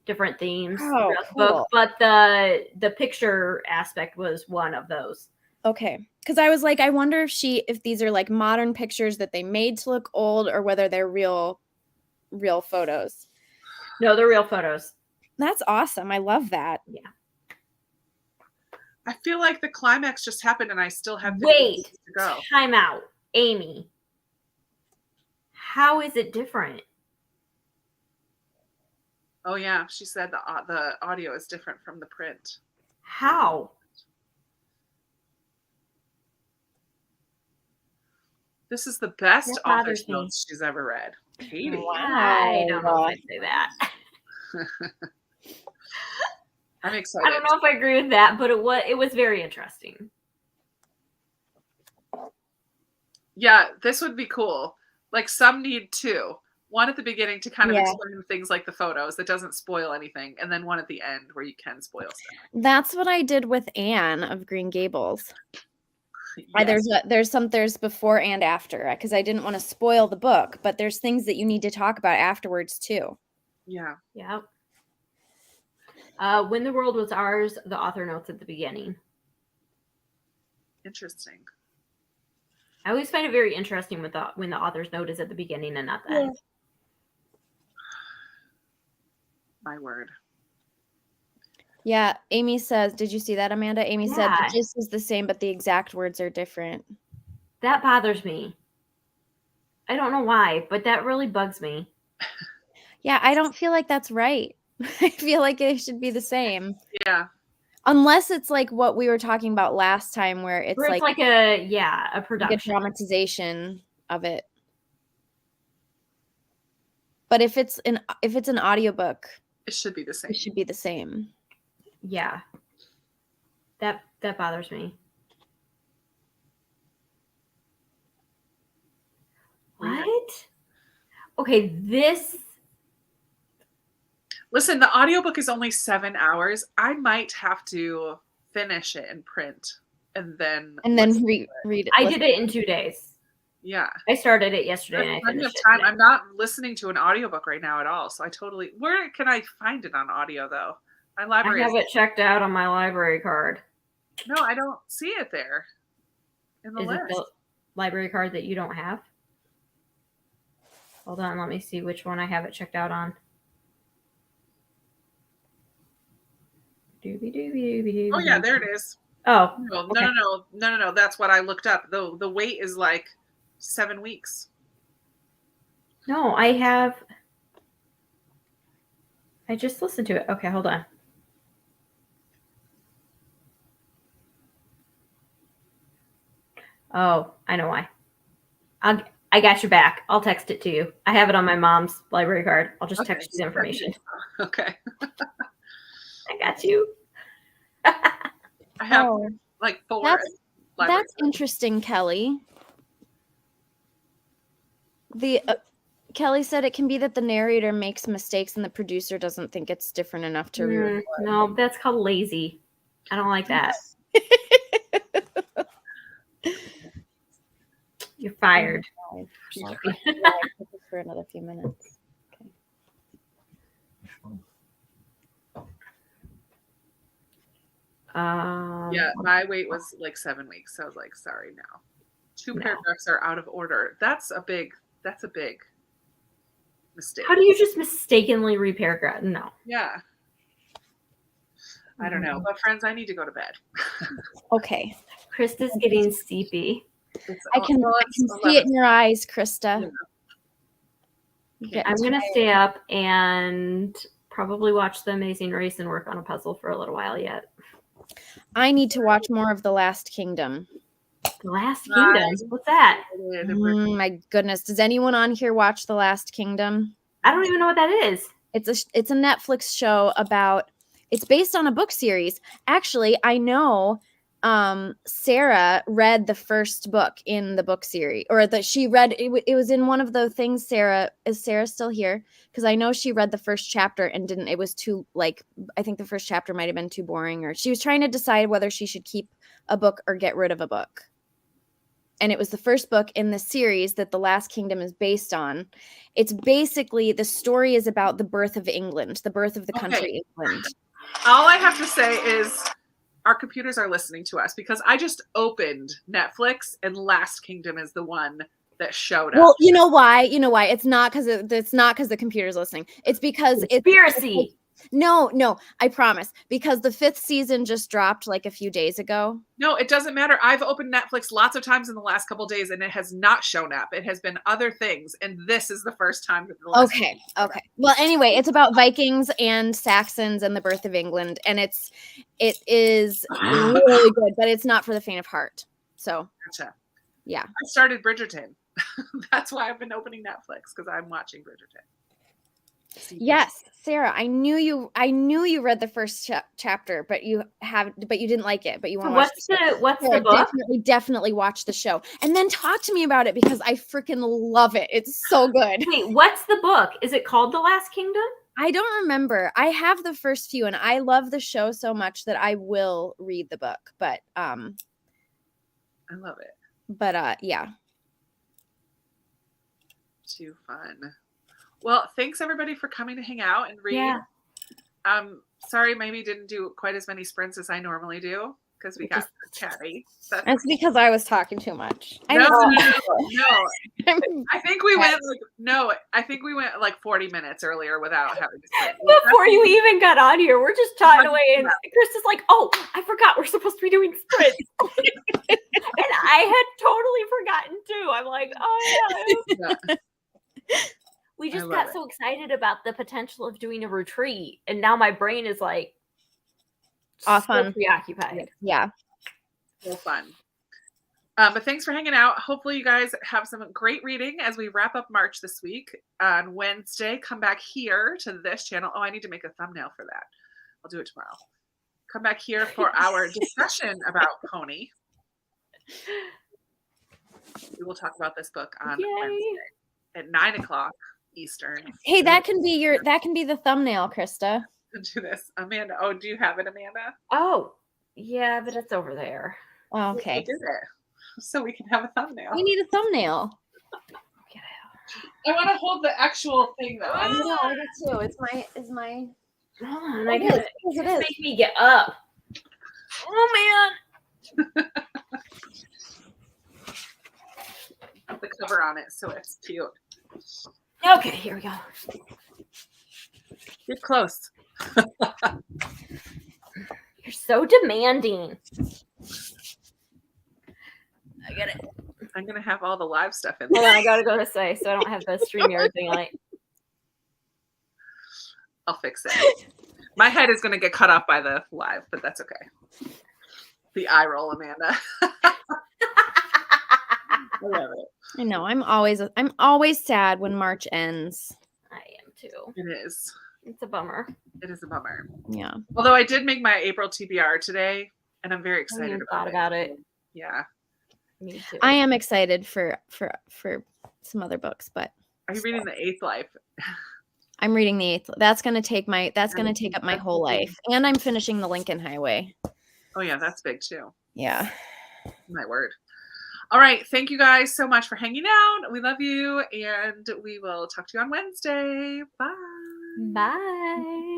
Speaker 2: different themes throughout the book. But the picture aspect was one of those.
Speaker 3: Okay, because I was like, I wonder if these are like modern pictures that they made to look old or whether they're real photos.
Speaker 2: No, they're real photos.
Speaker 3: That's awesome. I love that.
Speaker 2: Yeah.
Speaker 1: I feel like the climax just happened and I still have
Speaker 2: Wait,
Speaker 1: to go.
Speaker 2: Time out. Amy. How is it different?
Speaker 1: Oh yeah, she said the audio is different from the print.
Speaker 2: How?
Speaker 1: This is the best author's notes she's ever read. Katie.
Speaker 3: Wow.
Speaker 2: I don't know if I'd say that.
Speaker 1: I'm excited.
Speaker 2: I don't know if I agree with that, but it was very interesting.
Speaker 1: Yeah, this would be cool. Like some need two. One at the beginning to kind of explain things like the photos that doesn't spoil anything, and then one at the end where you can spoil stuff.
Speaker 3: That's what I did with Anne of Green Gables. Yes. There's before and after because I didn't want to spoil the book, but there's things that you need to talk about afterwards too.
Speaker 1: Yeah.
Speaker 2: Yeah. When the World Was Ours, the author notes at the beginning.
Speaker 1: Interesting.
Speaker 2: I always find it very interesting when the author's note is at the beginning and not the end.
Speaker 1: My word.
Speaker 3: Yeah, Amy says, did you see that, Amanda? Amy said the gist is the same, but the exact words are different.
Speaker 2: That bothers me. I don't know why, but that really bugs me.
Speaker 3: Yeah, I don't feel like that's right. I feel like it should be the same.
Speaker 1: Yeah.
Speaker 3: Unless it's like what we were talking about last time where it's like
Speaker 2: a production.
Speaker 3: Like a dramatization of it. But if it's an audiobook,
Speaker 1: it should be the same.
Speaker 3: It should be the same.
Speaker 2: Yeah. That bothers me. What? Okay,
Speaker 1: Listen, the audiobook is only 7 hours. I might have to finish it in print and then
Speaker 3: read it.
Speaker 2: I did it in 2 days.
Speaker 1: Yeah.
Speaker 2: I started it yesterday and I finished it today.
Speaker 1: I'm not listening to an audiobook right now at all. So where can I find it on audio though? My library.
Speaker 2: I have it checked out on my library card.
Speaker 1: No, I don't see it there. In the list.
Speaker 2: It the library card that you don't have? Hold on, let me see which one I have it checked out on.
Speaker 1: Oh yeah, there it is.
Speaker 2: Oh
Speaker 1: no. That's what I looked up. The wait is like 7 weeks.
Speaker 2: No, I just listened to it. Okay, hold on. Oh, I know why. I got your back. I'll text it to you. I have it on my mom's library card. I'll just text you the information.
Speaker 1: Okay.
Speaker 2: I got you.
Speaker 1: I have like 4.
Speaker 3: That's interesting, Kelly. Kelly said it can be that the narrator makes mistakes and the producer doesn't think it's different enough to re-record.
Speaker 2: No, that's called lazy. I don't like that. You're fired.
Speaker 3: For another few minutes.
Speaker 1: Yeah, my wait was like 7 weeks. So I was like, sorry, no. 2 paragraphs are out of order. That's a big mistake.
Speaker 2: How do you just mistakenly read paragraph? No.
Speaker 1: Yeah. I don't know. But friends, I need to go to bed.
Speaker 3: Okay.
Speaker 2: Krista's getting sleepy.
Speaker 3: I can see it in your eyes, Krista.
Speaker 2: Yeah. I'm going to stay up and probably watch The Amazing Race and work on a puzzle for a little while yet.
Speaker 3: I need to watch more of The Last Kingdom.
Speaker 2: The Last Kingdom? What's that?
Speaker 3: My goodness. Does anyone on here watch The Last Kingdom?
Speaker 2: I don't even know what that is.
Speaker 3: It's a Netflix show about, it's based on a book series. Actually, I know Sarah read the first book in the book series, or that she read, it was in one of the things. Sarah, is Sarah still here? Because I know she read the first chapter and it was too, like, I think the first chapter might have been too boring, or she was trying to decide whether she should keep a book or get rid of a book. And it was the first book in the series that The Last Kingdom is based on. It's basically, the story is about the birth of England, the birth of the country England.
Speaker 1: All I have to say is our computers are listening to us, because I just opened Netflix and Last Kingdom is the one that showed up.
Speaker 3: Well, you know why? It's not because the computer's listening. It's because
Speaker 2: conspiracy.
Speaker 3: No, I promise. Because the 5th season just dropped like a few days ago.
Speaker 1: No, it doesn't matter. I've opened Netflix lots of times in the last couple of days and it has not shown up. It has been other things. And this is the first time.
Speaker 3: Okay. Well, anyway, it's about Vikings and Saxons and the birth of England. And it is really good, but it's not for the faint of heart. So,
Speaker 1: gotcha.
Speaker 3: Yeah.
Speaker 1: I started Bridgerton. That's why I've been opening Netflix, because I'm watching Bridgerton.
Speaker 3: Yes, Sarah, I knew you read the first chapter, but you didn't like it, but you want to watch
Speaker 2: what's the book?
Speaker 3: Definitely watch the show and then talk to me about it, because I freaking love it. It's so good.
Speaker 2: Wait, what's the book? Is it called The Last Kingdom?
Speaker 3: I don't remember. I have the first few and I love the show so much that I will read the book, but
Speaker 1: I love it.
Speaker 3: But yeah.
Speaker 1: Too fun. Well, thanks everybody for coming to hang out and read.
Speaker 2: Yeah.
Speaker 1: Sorry, maybe didn't do quite as many sprints as I normally do, because we got chatty.
Speaker 3: That's because I was talking too much.
Speaker 1: No. I think we went like 40 minutes earlier without having to sprint.
Speaker 2: Before you even got on here, we're just chatting away, and Chris is like, "Oh, I forgot we're supposed to be doing sprints," and I had totally forgotten too. I'm like, "Oh yeah." We just got so excited about the potential of doing a retreat, and now my brain is like
Speaker 3: off on
Speaker 2: preoccupied.
Speaker 3: Yeah,
Speaker 1: so fun. But thanks for hanging out. Hopefully you guys have some great reading as we wrap up March this week. On Wednesday, come back here to this channel. Oh, I need to make a thumbnail for that. I'll do it tomorrow. Come back here for our discussion about Pony. We will talk about this book on Wednesday at 9:00 Eastern.
Speaker 3: Hey, that can be the thumbnail, Krista.
Speaker 1: Do this, Amanda. Oh, do you have it, Amanda?
Speaker 2: Oh, yeah, but it's over there.
Speaker 3: Oh, okay.
Speaker 1: I did it, so we can have a thumbnail.
Speaker 3: We need a thumbnail.
Speaker 1: I want to hold the actual thing though.
Speaker 3: I know, I do too. It's my.
Speaker 2: Hold on, I got it. Make me get up. Oh man.
Speaker 1: The cover on it, so it's cute.
Speaker 2: Okay, here we go.
Speaker 1: Get close.
Speaker 2: You're so demanding. I get it.
Speaker 1: I'm gonna have all the live stuff in
Speaker 2: Hold
Speaker 1: there.
Speaker 2: on, I gotta go to say, so I don't have the StreamYard thing on it.
Speaker 1: I'll fix it. My head is gonna get cut off by the live, but that's okay. The eye roll, Amanda. I love it.
Speaker 3: I know. I'm always sad when March ends.
Speaker 2: I am too.
Speaker 1: It is.
Speaker 2: It's a bummer.
Speaker 1: It is a bummer.
Speaker 3: Yeah.
Speaker 1: Although I did make my April TBR today, and I'm very excited
Speaker 2: about it.
Speaker 1: Yeah.
Speaker 2: Me too.
Speaker 3: I am excited for some other books, but
Speaker 1: are you reading The Eighth Life?
Speaker 3: I'm reading The Eighth. That's gonna take up my whole life. And I'm finishing The Lincoln Highway.
Speaker 1: Oh yeah, that's big too.
Speaker 3: Yeah.
Speaker 1: My word. All right. Thank you guys so much for hanging out. We love you, and we will talk to you on Wednesday. Bye.
Speaker 2: Bye.